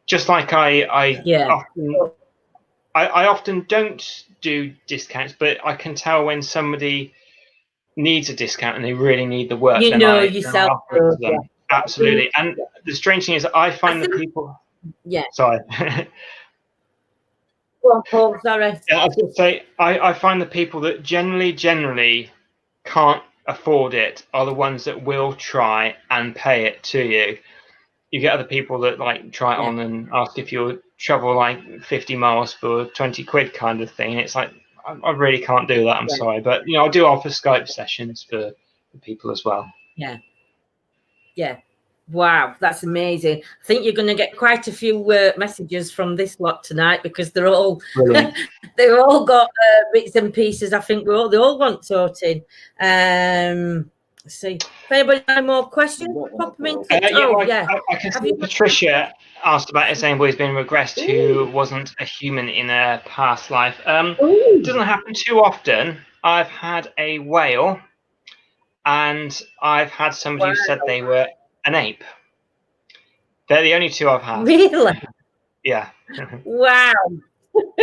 Just like I often don't do discounts, but I can tell when somebody needs a discount and they really need the work. You know yourself. Absolutely. And the strange thing is, I find that people. Sorry. Go on, Paul, sorry. I was going to say, I find the people that generally can't afford it are the ones that will try and pay it to you. You get other people that like try it on and ask if you'll travel like 50 miles for 20 quid kind of thing. It's like, I really can't do that. I'm sorry. But, I do offer Skype sessions for people as well. Yeah. Wow, that's amazing. I think you're going to get quite a few messages from this lot tonight, because they're all they've all got bits and pieces. I think they all want sorting. Let's see if anybody has more questions. Pop them in. I can see Patricia asked about if anybody's been regressed who wasn't a human in a past life. It doesn't happen too often. I've had a whale, and I've had somebody who said they were an ape. They're the only two I've had. Really? Yeah. Wow. But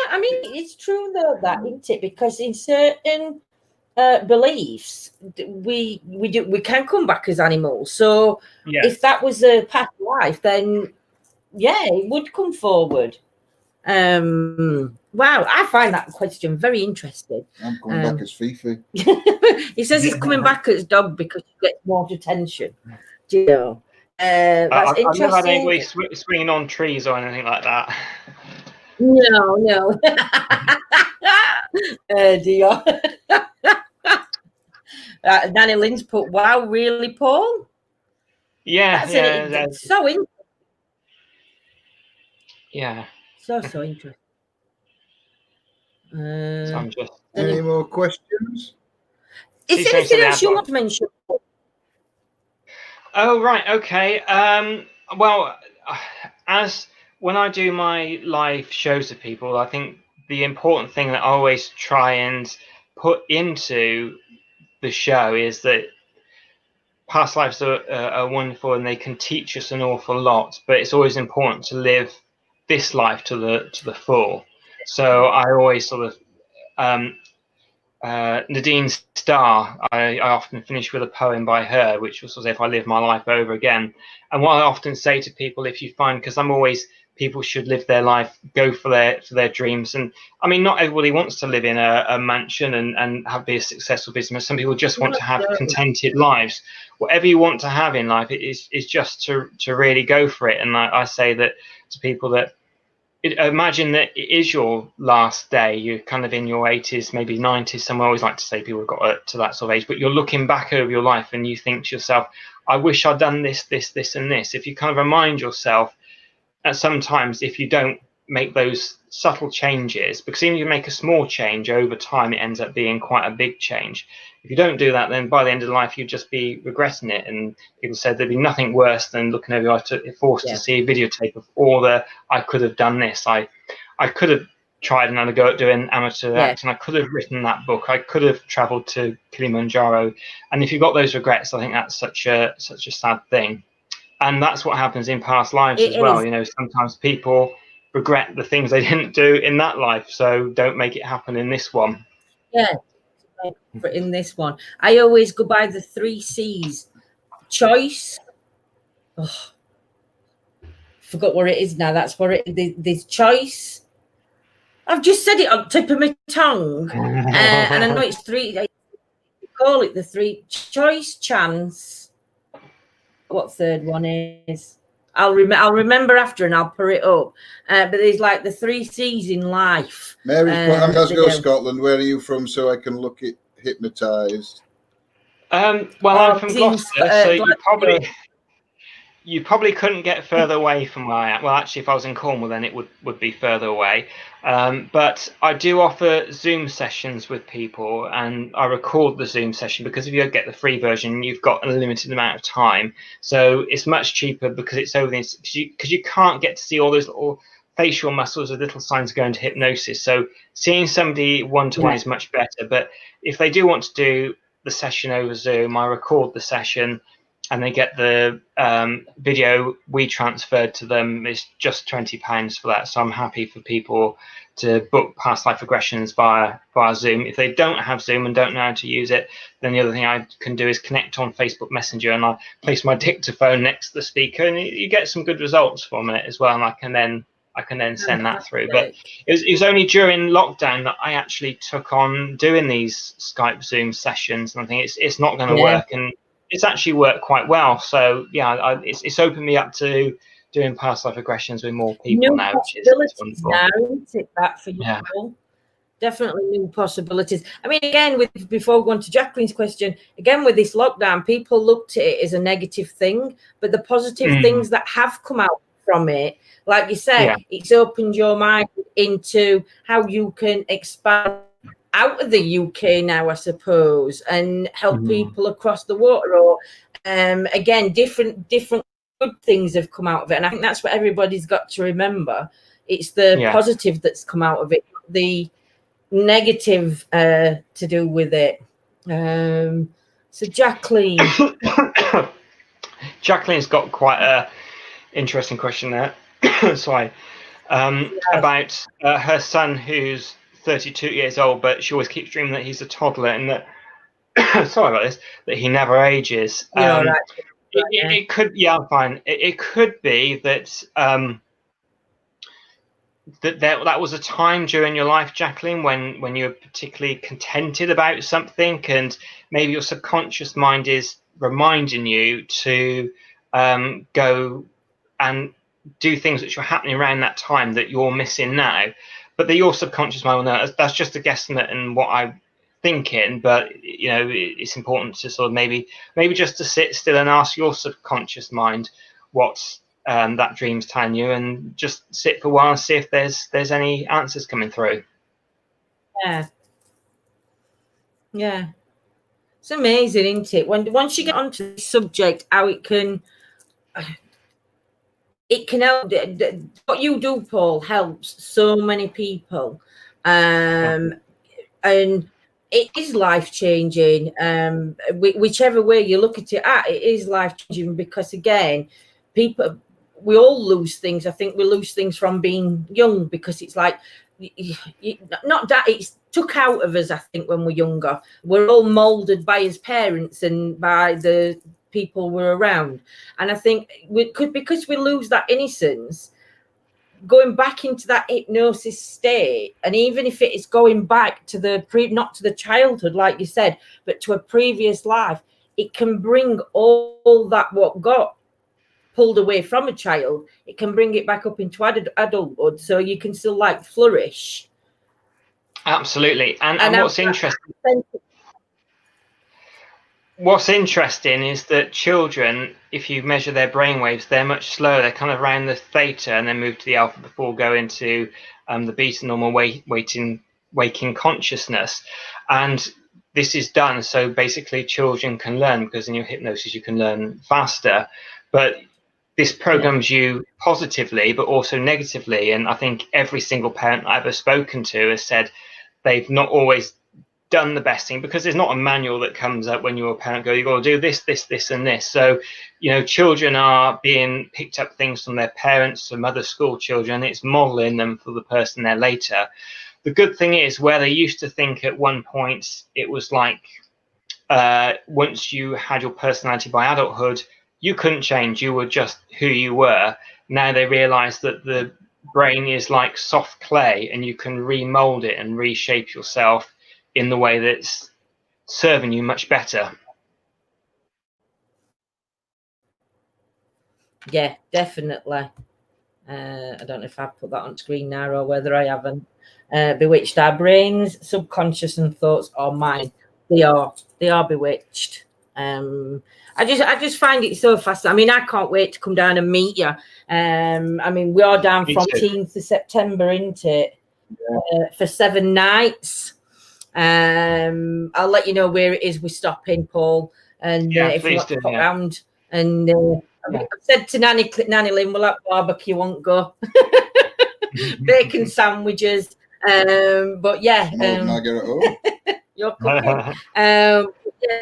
I mean, it's true though, that, isn't it? Because in certain beliefs, we can come back as animals. So if that was a past life, then it would come forward. Wow, I find that question very interesting. I'm coming back as Fifi. He says he's coming back as dog because he gets more attention. Do you know? That's interesting. I've never had anybody swinging on trees or anything like that. No. Dear. Nanny Lynn's put, wow, really, Paul? Yeah, It's so interesting. Yeah. So interesting. Any more questions? Is there anything else you want to mention? Oh, right. Okay. Well, as when I do my live shows with people, I think the important thing that I always try and put into the show is that past lives are wonderful and they can teach us an awful lot, but it's always important to live this life to the full. So I always sort of Nadine Starr, I often finish with a poem by her, which was if I live my life over again. And what I often say to people, if you find, because I'm always, people should live their life, go for their dreams. And I mean, not everybody wants to live in a mansion and be a successful business. Some people just want to have contented lives. Whatever you want to have in life, is just to really go for it. And I say that to people that, imagine that it is your last day. You're kind of in your 80s, maybe 90s. Some always like to say people have got to that sort of age, but you're looking back over your life and you think to yourself, I wish I'd done this, this, this, and this. If you kind of remind yourself, and sometimes if you don't make those subtle changes, because even if you make a small change over time, it ends up being quite a big change. If you don't do that, then by the end of life, you'd just be regretting it. And people said there'd be nothing worse than looking over your life, forced to see a videotape of all the, I could have done this. I could have tried another go at doing amateur acting. I could have written that book. I could have travelled to Kilimanjaro. And if you've got those regrets, I think that's such a sad thing. And that's what happens in past lives as well. You know, sometimes people regret the things they didn't do in that life. So don't make it happen in this one. Yeah. In this one, I always go by the 3 C's. Choice. Oh, forgot what it is now. That's what it. There's choice. I've just said it on the tip of my tongue, and I know it's 3. I call it the 3: choice, chance. What third one is? I'll remember after, and I'll put it up. But there's like the 3 C's in life. Mary, I'm going to go to Scotland. Where are you from, so I can look at hypnotised? Well, I'm from Gloucester, so you probably couldn't get further away from where I am. Well, actually, if I was in Cornwall, then it would be further away. But I do offer Zoom sessions with people, and I record the Zoom session, because if you get the free version, you've got a limited amount of time. So it's much cheaper because it's over this, because you can't get to see all those little facial muscles or little signs going to hypnosis. So seeing somebody one-to-one is much better. But if they do want to do the session over Zoom, I record the session, and they get the video we transferred to them. It's just £20 for that. So I'm happy for people to book past life regressions via Zoom. If they don't have Zoom and don't know how to use it, then the other thing I can do is connect on Facebook Messenger, and I place my dictaphone next to the speaker, and you get some good results from it as well. And I can then send that through. But it was only during lockdown that I actually took on doing these Skype Zoom sessions, and I think it's not going to work, and it's actually worked quite well. So yeah, it's opened me up to doing past life regressions with more people now, which is wonderful. Now, isn't that for you all? Definitely new possibilities. I mean, again, before going to Jacqueline's question, again with this lockdown, people looked at it as a negative thing, but the positive things that have come out from it, like you said, it's opened your mind into how you can expand out of the UK now, I suppose, and help people across the water. Or again, different good things have come out of it, and I think that's what everybody's got to remember. It's the positive that's come out of it, the negative to do with it. So Jacqueline's got quite a interesting question there. Sorry, about her son, who's 32 years old, but she always keeps dreaming that he's a toddler, and that sorry about this, that he never ages. It could, I'm fine. It could be that that was a time during your life, Jacqueline, when you were particularly contented about something, and maybe your subconscious mind is reminding you to go and do things which were happening around that time that you're missing now. But that your subconscious mind will know. That's just a guesstimate and what I'm thinking. But you know, it's important to sort of maybe just to sit still and ask your subconscious mind what's that dream's telling you, and just sit for a while and see if there's any answers coming through. Yeah, it's amazing, isn't it? Once you get onto the subject, how it can help. What you do, Paul, helps so many people, and it is life-changing. Whichever way you look at it, it is life-changing, because again, people, we all lose things. I think we lose things from being young, because it's like, not that it's took out of us. I think when we're younger, we're all molded by his parents and by the people we're around. And I think because we lose that innocence, going back into that hypnosis state, and even if it is going back to the not to the childhood, like you said, but to a previous life, it can bring all that what got pulled away from a child, it can bring it back up into adulthood, so you can still like flourish. Absolutely. And what's interesting is that children, if you measure their brainwaves, they're much slower. They're kind of around the theta and then move to the alpha before going to the beta normal waking consciousness. And this is done so basically children can learn, because in your hypnosis you can learn faster. But this programs you positively but also negatively. And I think every single parent I've ever spoken to has said they've not always done the best thing, because there's not a manual that comes up when you're a parent, you've got to do this, and this. So, children are being picked up things from their parents, from other school children. It's modeling them for the person they're later. The good thing is, where they used to think at one point it was like once you had your personality by adulthood, you couldn't change, you were just who you were. Now they realize that the brain is like soft clay, and you can remold it and reshape yourself in the way that's serving you much better. Yeah, definitely. I don't know if I've put that on screen now or whether I haven't. Bewitched, our brains, subconscious and thoughts are mine. They are bewitched. I just find it so fascinating. I mean, I can't wait to come down and meet you. I mean, we are down from 18th of September, isn't it? Yeah. For 7 nights. I'll let you know where it is we're stopping, Paul. And if you want to pop round. And I've said to Nanny Lynn, we'll have barbecue, won't go. Bacon sandwiches. But yeah. You're cooking.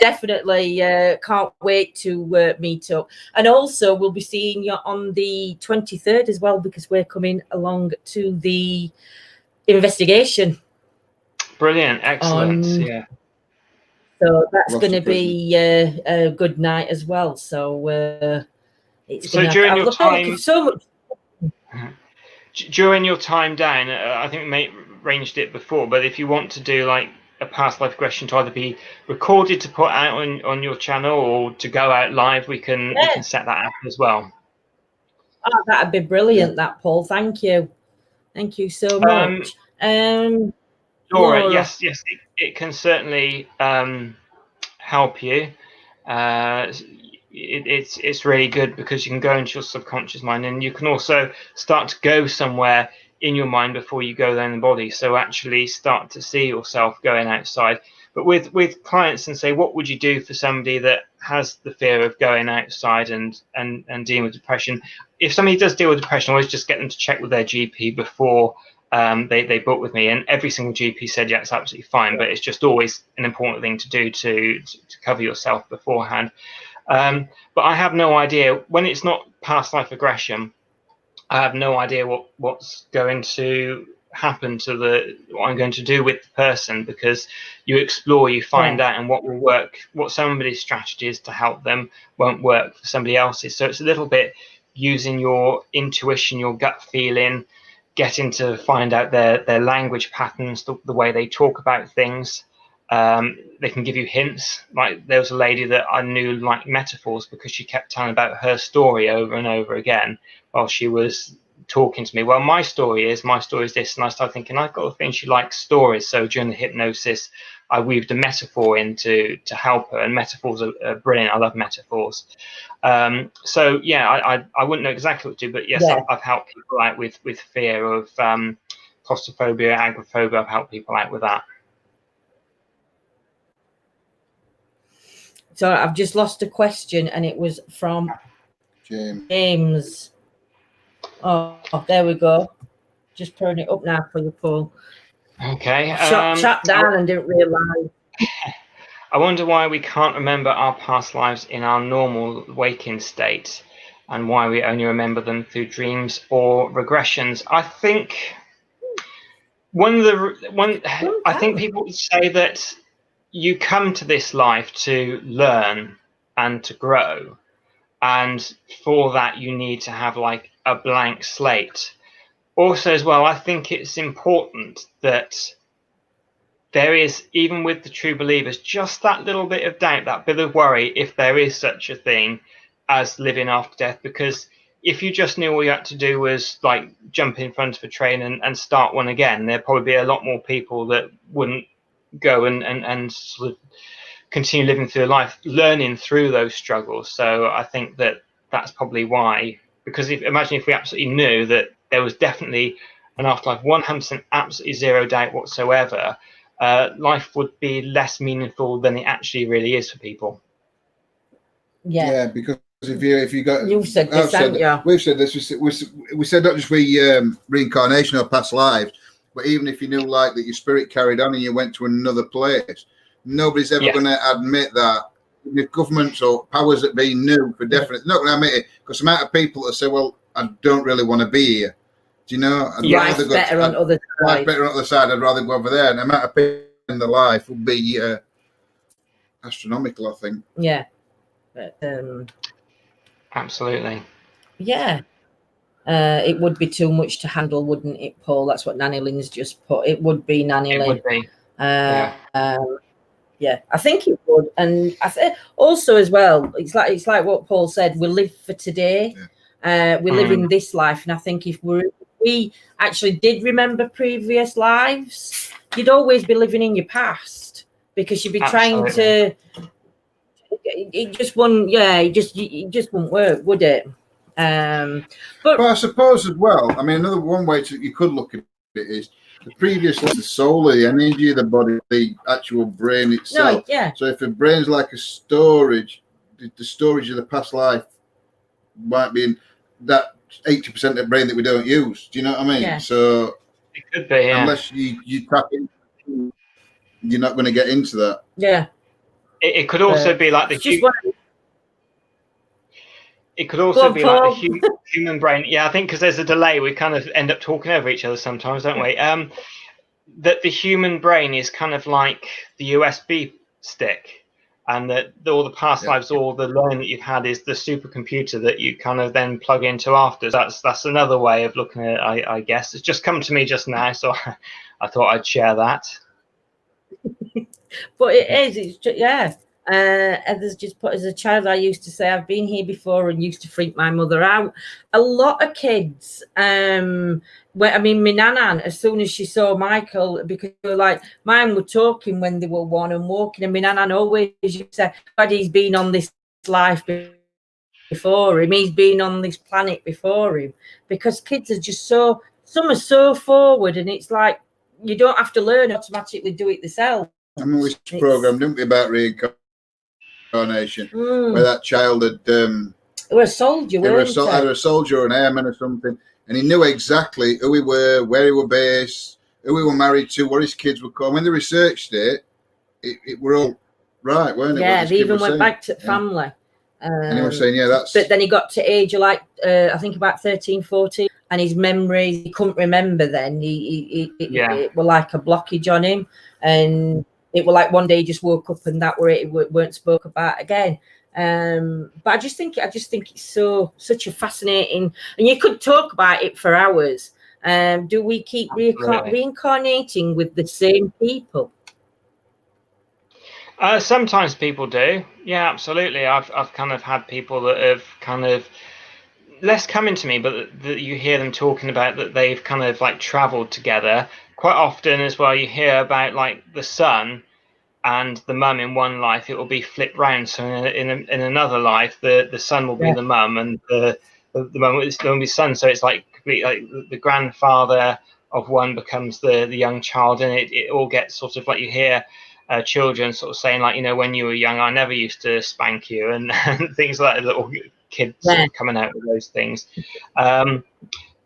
Definitely can't wait to meet up. And also we'll be seeing you on the 23rd as well, because we're coming along to the investigation. Brilliant. Excellent. Yeah. So that's going to be a good night as well. So it's so during your time so much. During your time down, I think we arranged it before, but if you want to do like a past life regression to either be recorded to put out on your channel or to go out live, we can set that up as well. Oh, that'd be brilliant, that, Paul. Thank you so much. Laura, yes, it can certainly help you. It's really good, because you can go into your subconscious mind, and you can also start to go somewhere in your mind before you go there in the body. So actually start to see yourself going outside. But with clients, and say, what would you do for somebody that has the fear of going outside and dealing with depression? If somebody does deal with depression, always just get them to check with their GP before they book with me. And every single GP said, yeah, it's absolutely fine. But it's just always an important thing to do to cover yourself beforehand. But I have no idea, when it's not past life regression, I have no idea what's going to happen to what I'm going to do with the person, because you explore, you find out, and what will work, what somebody's strategy is to help them won't work for somebody else's. So it's a little bit using your intuition, your gut feeling, getting to find out their language patterns, the way they talk about things. They can give you hints. Like there was a lady that I knew like metaphors, because she kept telling about her story over and over again while she was talking to me. Well, my story is this, and I started thinking, I've got a thing, she likes stories. So during the hypnosis, I weaved a metaphor in to help her, and metaphors are brilliant. I love metaphors. So yeah, I wouldn't know exactly what to do, but yes, I've helped people out with fear of claustrophobia, agoraphobia. I've helped people out with that. So I've just lost a question, and it was from James. Oh, there we go. Just turn it up now for you, Paul. Okay. Shut down and didn't realise. I wonder why we can't remember our past lives in our normal waking state. and why we only remember them through dreams or regressions. I think I think people say that you come to this life to learn and to grow, and for that you need to have like a blank slate. Also as well, I think it's important that there is, even with the true believers, just that little bit of doubt, that bit of worry, if there is such a thing as living after death. Because if you just knew all you had to do was like jump in front of a train and start one again, there'd probably be a lot more people that wouldn't go and sort of continue living through life, learning through those struggles. So I think that that's probably why, because imagine if we absolutely knew that there was definitely an afterlife, 100%, absolutely zero doubt whatsoever, life would be less meaningful than it actually really is for people. Yeah, because if you got, you've said this, haven't you? We've said this. We said not just reincarnation or past lives, but even if you knew like that your spirit carried on and you went to another place, nobody's ever going to admit that. The governments or powers that be knew for definite, not going to admit it, because the amount of people that say, "Well, I don't really want to be here." Do you know? Life's better on other side. Life's better on the other side. I'd rather go over there. And the amount of people in the life would be astronomical, I think. Yeah. But, absolutely. Yeah. It would be too much to handle, wouldn't it, Paul? That's what Nanny Lynn's just put. It would be, Nanny Lynn. It would be. Yeah, I think it would. And I think also as well, it's like what Paul said, we live for today. We live in this life. And I think if we actually did remember previous lives, you'd always be living in your past, because you'd be trying to, it just wouldn't, it just wouldn't work, would it? But I suppose as well, I mean, one way you could look at it is the previous life, the soul, the energy of the body, the actual brain itself. No, yeah. So if the brain's like a storage, the storage of the past life might be in that 80% of the brain that we don't use. Do you know what I mean? Yeah. So it could be, unless you tap in, you're not going to get into that. Yeah. It could also be like it could also be like the human brain. Yeah, I think because there's a delay, we kind of end up talking over each other sometimes, don't we? That the human brain is kind of like the USB stick, and that all the past lives, all the learning that you've had is the supercomputer that you kind of then plug into after. That's another way of looking at it, I guess. It's just come to me just now, so I thought I'd share that. But it is, it's just, Heather's just put, as a child, I used to say, I've been here before, and used to freak my mother out. A lot of kids, my Nan, as soon as she saw Michael, because like mine were talking when they were 1 and walking, and my Nan always used to say, Daddy's been on this life before him, he's been on this planet before him, because kids are just some are so forward, and it's like you don't have to learn, automatically do it themselves. I mean, we programmed, didn't we, about reincarnation, where that child had they were a soldier, either a soldier or an airman or something, and he knew exactly who we were, where he were based, who we were married to, what his kids were called. When they researched it were all right, weren't it? Yeah, they even went back to family. And he was saying, that's... But then he got to age of like, I think about 13, 14, and his memories, he couldn't remember then. It were like a blockage on him. And it were like one day he just woke up and that were it weren't spoke about again. But I just think it's such a fascinating, and you could talk about it for hours. Do we keep reincarnating with the same people? Sometimes people do. Yeah, absolutely. I've kind of had people that have kind of less coming to me, but that you hear them talking about that they've kind of like traveled together. Quite often as well, you hear about like the son and the mum in one life, it will be flipped round. So in another life, the son will be the mum, and the mum will be son. So it's like the grandfather of one becomes the young child, and it all gets sort of like you hear children sort of saying like, when you were young, I never used to spank you, and things like that, little kids sort of coming out with those things. I'm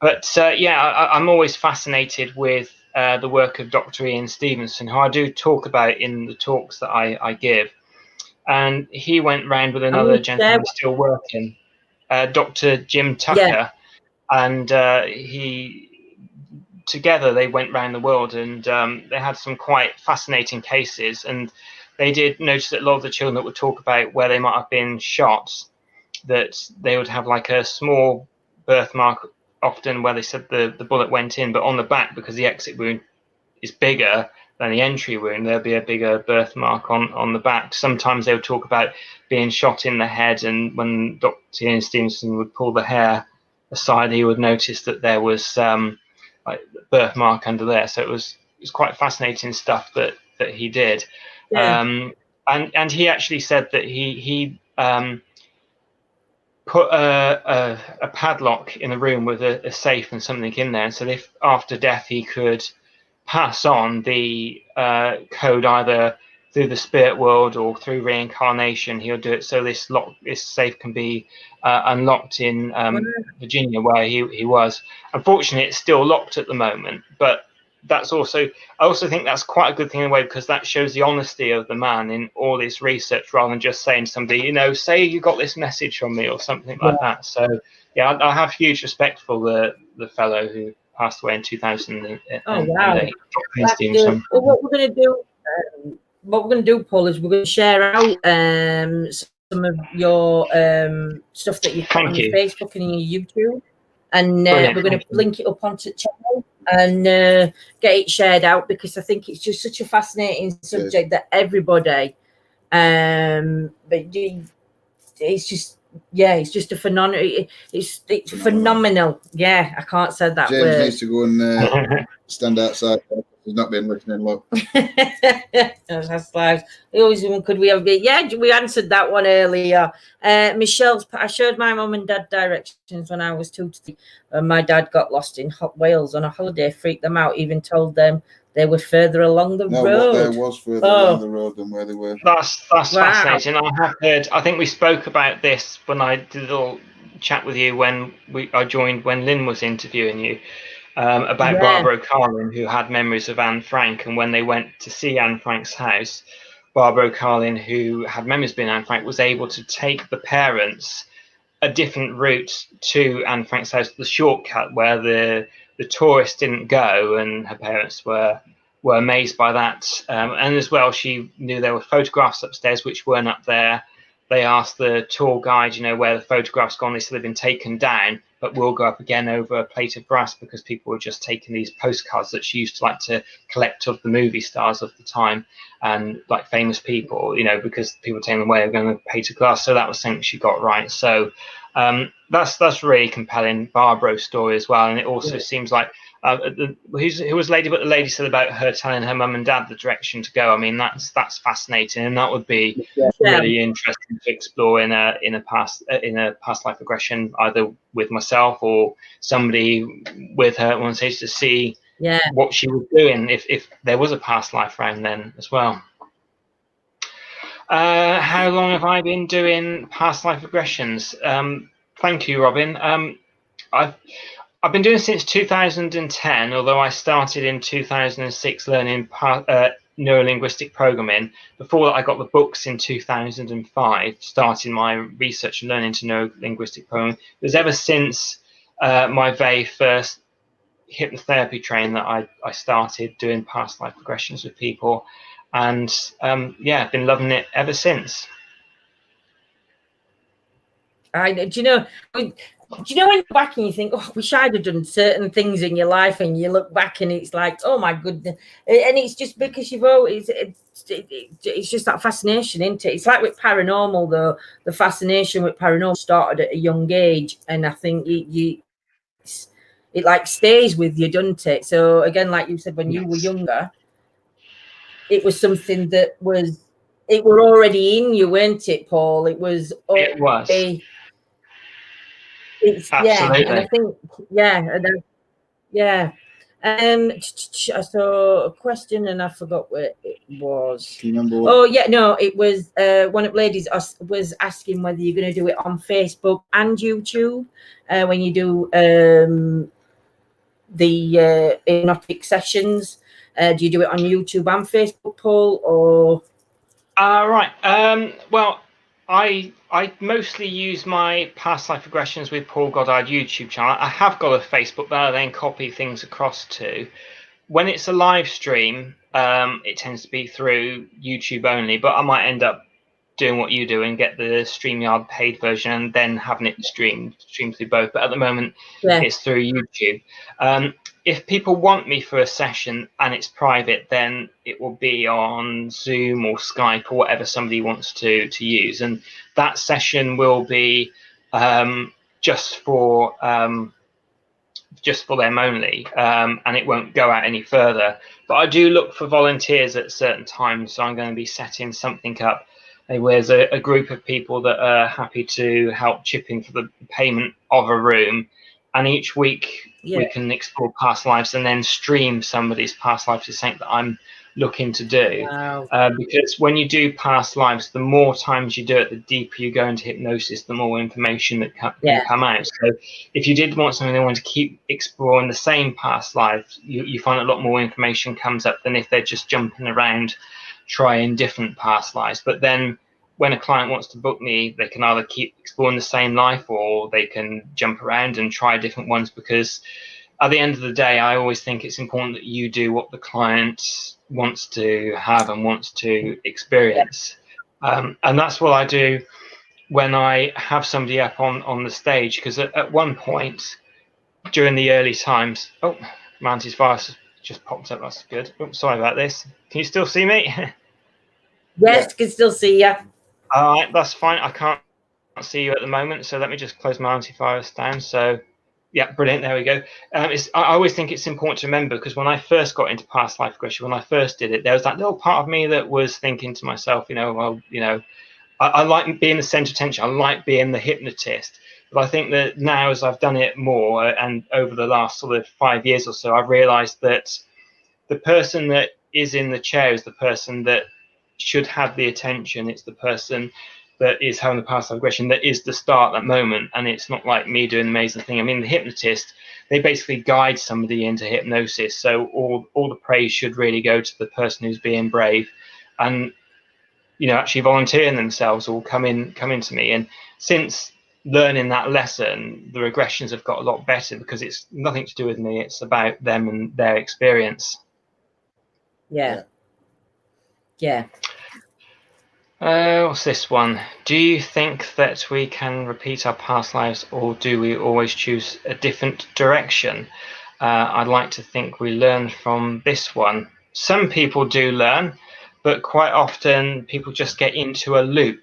always fascinated with the work of Dr. Ian Stevenson, who I do talk about in the talks that I give. And he went round with another gentleman still working, Dr. Jim Tucker, and together they went around the world, and they had some quite fascinating cases. And they did notice that a lot of the children that would talk about where they might have been shot, that they would have like a small birthmark, often where they said the bullet went in, but on the back, because the exit wound is bigger than the entry wound, there'll be a bigger birthmark on the back. Sometimes they would talk about being shot in the head, and when Dr. Ian Stevenson would pull the hair aside, he would notice that there was like birthmark under there. So it was quite fascinating stuff that he did. And he actually said that he put a padlock in the room with a safe and something in there, and so if after death he could pass on the code either through the spirit world or through reincarnation, he'll do it so this safe can be unlocked in Virginia, where he was. Unfortunately, it's still locked at the moment, but I also think that's quite a good thing in a way, because that shows the honesty of the man in all this research, rather than just saying to somebody, say you got this message from me or something like that. So yeah, I have huge respect for the fellow who passed away in 2008. Oh wow! What we're going to do, Paul, is we're going to share out some of your stuff that you've got on your Facebook and your YouTube, and we're going to link it up onto the channel and get it shared out, because I think it's just such a fascinating subject that everybody, it's just a phenomenal. It's phenomenal. Yeah, I can't say that James word. needs to go and stand outside. He's not been listening. Look, that's live. Could we have been? Yeah, we answered that one earlier. Michelle's. I showed my mum and dad directions when I was 2 to 3. My dad got lost in Wales on a holiday. Freaked them out. Even told them they were further along the road. There was further along the road than where they were. That's fascinating. I have heard. I think we spoke about this when I did a little chat with you when I joined when Lynn was interviewing you. About Barbara O'Carlin, who had memories of Anne Frank, and when they went to see Anne Frank's house, Barbara O'Carlin, who had memories of being Anne Frank, was able to take the parents a different route to Anne Frank's house, the shortcut where the tourists didn't go, and her parents were amazed by that. And as well, she knew there were photographs upstairs which weren't up there. They asked the tour guide, where the photographs gone. They said they've been taken down, but will go up again over a plate of brass, because people were just taking these postcards that she used to like to collect of the movie stars of the time and like famous people, because people were taking them away, they're going to plate of glass. So that was something she got right. So that's really compelling, Barbara's story as well. And it also seems like who was lady, but the lady said about her telling her mum and dad the direction to go. I mean, that's fascinating, and that would be really interesting to explore in a past life regression, either with myself or somebody with her at one stage, to see what she was doing if there was a past life around then as well. How long have I been doing past life regressions? Thank you, Robin. I've been doing it since 2010, although I started in 2006 learning neurolinguistic programming. Before that, I got the books in 2005, starting my research and learning into neurolinguistic programming. It was ever since my very first hypnotherapy training that I started doing past life regressions with people. And I've been loving it ever since. Do you know when you look back and you think, oh, I wish I'd have done certain things in your life, and you look back and it's like, oh my goodness. And it's just because you've always, it's just that fascination, isn't it? It's like with paranormal, though. The fascination with paranormal started at a young age, and I think it like stays with you, doesn't it? So again, like you said, when you were younger, it was something that was already in you, weren't it, Paul? It was. Absolutely. And I think, I saw a question and I forgot what it was. Do you remember it was one of the ladies was asking whether you're going to do it on Facebook and YouTube when you do the hypnotic sessions. Do you do it on YouTube and Facebook, Paul, or? Right. Well, I mostly use my past life regressions with Paul Goddard YouTube channel. I have got a Facebook that I then copy things across to. When it's a live stream, it tends to be through YouTube only, but I might end up doing what you do and get the StreamYard paid version and then having it stream through both. But at the moment, it's through YouTube. If people want me for a session and it's private, then it will be on Zoom or Skype or whatever somebody wants to use. And that session will be just for them only, and it won't go out any further. But I do look for volunteers at certain times, so I'm going to be setting something up where there's a group of people that are happy to help chip in for the payment of a room, and each week we can explore past lives and then stream somebody's past lives, is something that I'm looking to do. Wow. Because when you do past lives, the more times you do it, the deeper you go into hypnosis, the more information that can come out. So if you did want something they want to keep exploring the same past lives, you find a lot more information comes up than if they're just jumping around trying different past lives. But then when a client wants to book me, they can either keep exploring the same life or they can jump around and try different ones, because at the end of the day, I always think it's important that you do what the client wants to have and wants to experience. And that's what I do when I have somebody up on the stage, because at one point during the early times, my antivirus just popped up. That's good. Oh, sorry about this. Can you still see me? Yes, can still see you. All right, that's fine. I can't see you at the moment, so let me just close my antivirus down. So yeah, brilliant. There we go. I always think it's important to remember, because when I first got into past life regression, when I first did it, there was that little part of me that was thinking to myself, I like being the center of attention. I like being the hypnotist. But I think that now, as I've done it more, and over the last sort of 5 years or so, I've realized that the person that is in the chair is the person that should have the attention. It's the person that is having the past life regression that is the star at that moment. And it's not like me doing an amazing thing. I mean, the hypnotist, they basically guide somebody into hypnosis. So all the praise should really go to the person who's being brave and, actually volunteering themselves or come into me. And since learning that lesson, the regressions have got a lot better, because it's nothing to do with me. It's about them and their experience. Yeah. What's this one? Do you think that we can repeat our past lives, or do we always choose a different direction? I'd like to think we learn from this one. Some people do learn, but quite often people just get into a loop.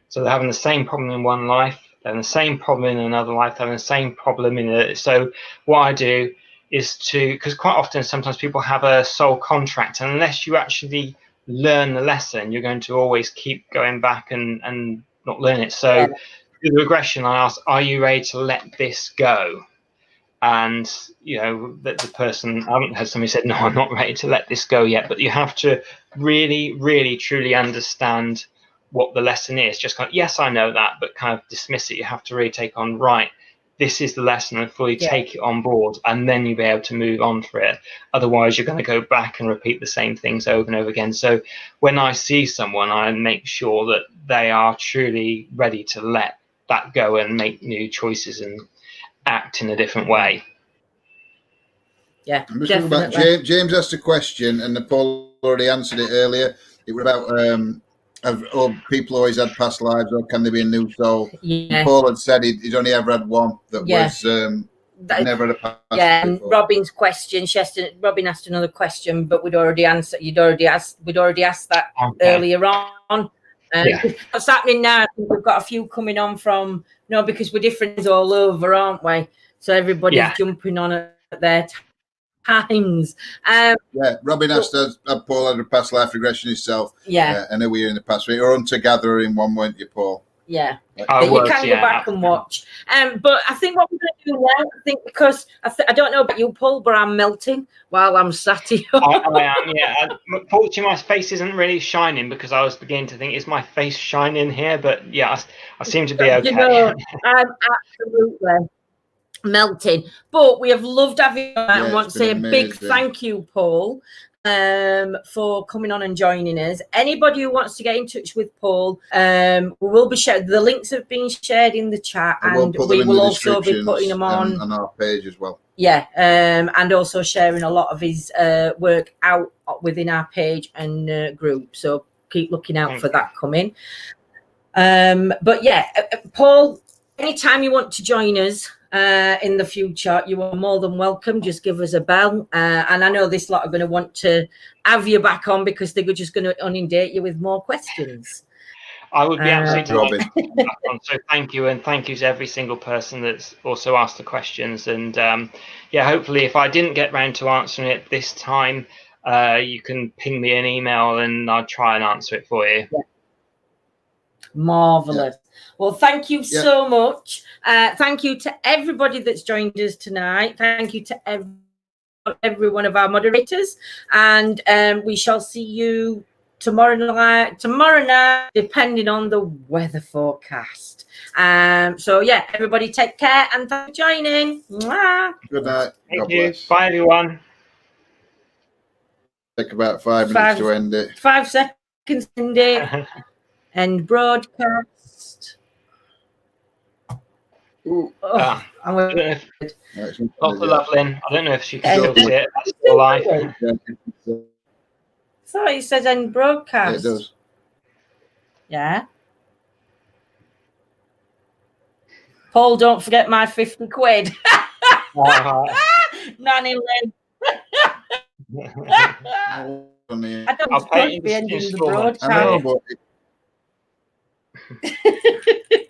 So they're having the same problem in one life, they're having the same problem in another life, they're having the same problem in it. So what I do is because quite often sometimes people have a soul contract, and unless you actually learn the lesson, you're going to always keep going back and not learn it. So with regression, I ask, are you ready to let this go? And the person, I haven't had somebody said, no, I'm not ready to let this go yet. But you have to really, really, truly understand what the lesson is. Just kind of, yes, I know that, but kind of dismiss it. You have to really take on, right, this is the lesson, and fully take it on board, and then you'll be able to move on for it. Otherwise, you're going to go back and repeat the same things over and over again. So when I see someone, I make sure that they are truly ready to let that go and make new choices and act in a different way. Yeah, I'm just talking about James asked a question, and Paul already answered it earlier. It was about have people always had past lives, or can they be a new soul? Yeah. Paul had said he'd only ever had one that was never had a past. Yeah, and before. Robin's question, Robin asked another question, but we'd already answered. We'd already asked that earlier on. What's happening now? I think we've got a few coming on from because we're different all over, aren't we? So everybody's jumping on at their times. Robin asked us, Paul had a past life regression himself. I know we were in the past. You were hunter-gatherer in one, weren't you, Paul? Yeah. You can go back and watch. But I think what we're going to do now, because I don't know about you, Paul, but I'm melting while I'm sat here. I am, yeah. Unfortunately, my face isn't really shining, because I was beginning to think, is my face shining here? But yeah, I seem to be okay. I'm absolutely melting. But we have loved having you, and I want to say a big thank you, Paul. for coming on and joining us. Anybody who wants to get in touch with Paul, we will be shared. The links have been shared in the chat, and we will also be putting them on our page as well. Yeah, and also sharing a lot of his work out within our page and group. So keep looking out for that coming. But yeah, Paul, anytime you want to join us in the future, you are more than welcome. Just give us a bell. And I know this lot are going to want to have you back on because they're just going to inundate you with more questions. I would be absolutely delighted to come back on. So thank you, and thank you to every single person that's also asked the questions. And yeah, hopefully, if I didn't get round to answering it this time, you can ping me an email and I'll try and answer it for you. Yeah. Marvelous. Yeah. Well, thank you so much. Thank you to everybody that's joined us tonight. Thank you to every one of our moderators, and we shall see you tomorrow night, depending on the weather forecast. So yeah, everybody take care and thanks for joining. Mwah. Good night. Thank you. Bye, everyone. Take about 5 minutes to end it. 5 seconds to end it. End broadcast. Ooh. I don't know if Loveland. I don't know if she can still see it. That's still live. So it says end broadcast. Yeah, it does. Yeah. Paul, don't forget my 50 quid. Nanny Lynn. I don't I'll pay be ending the broadcast. I know, but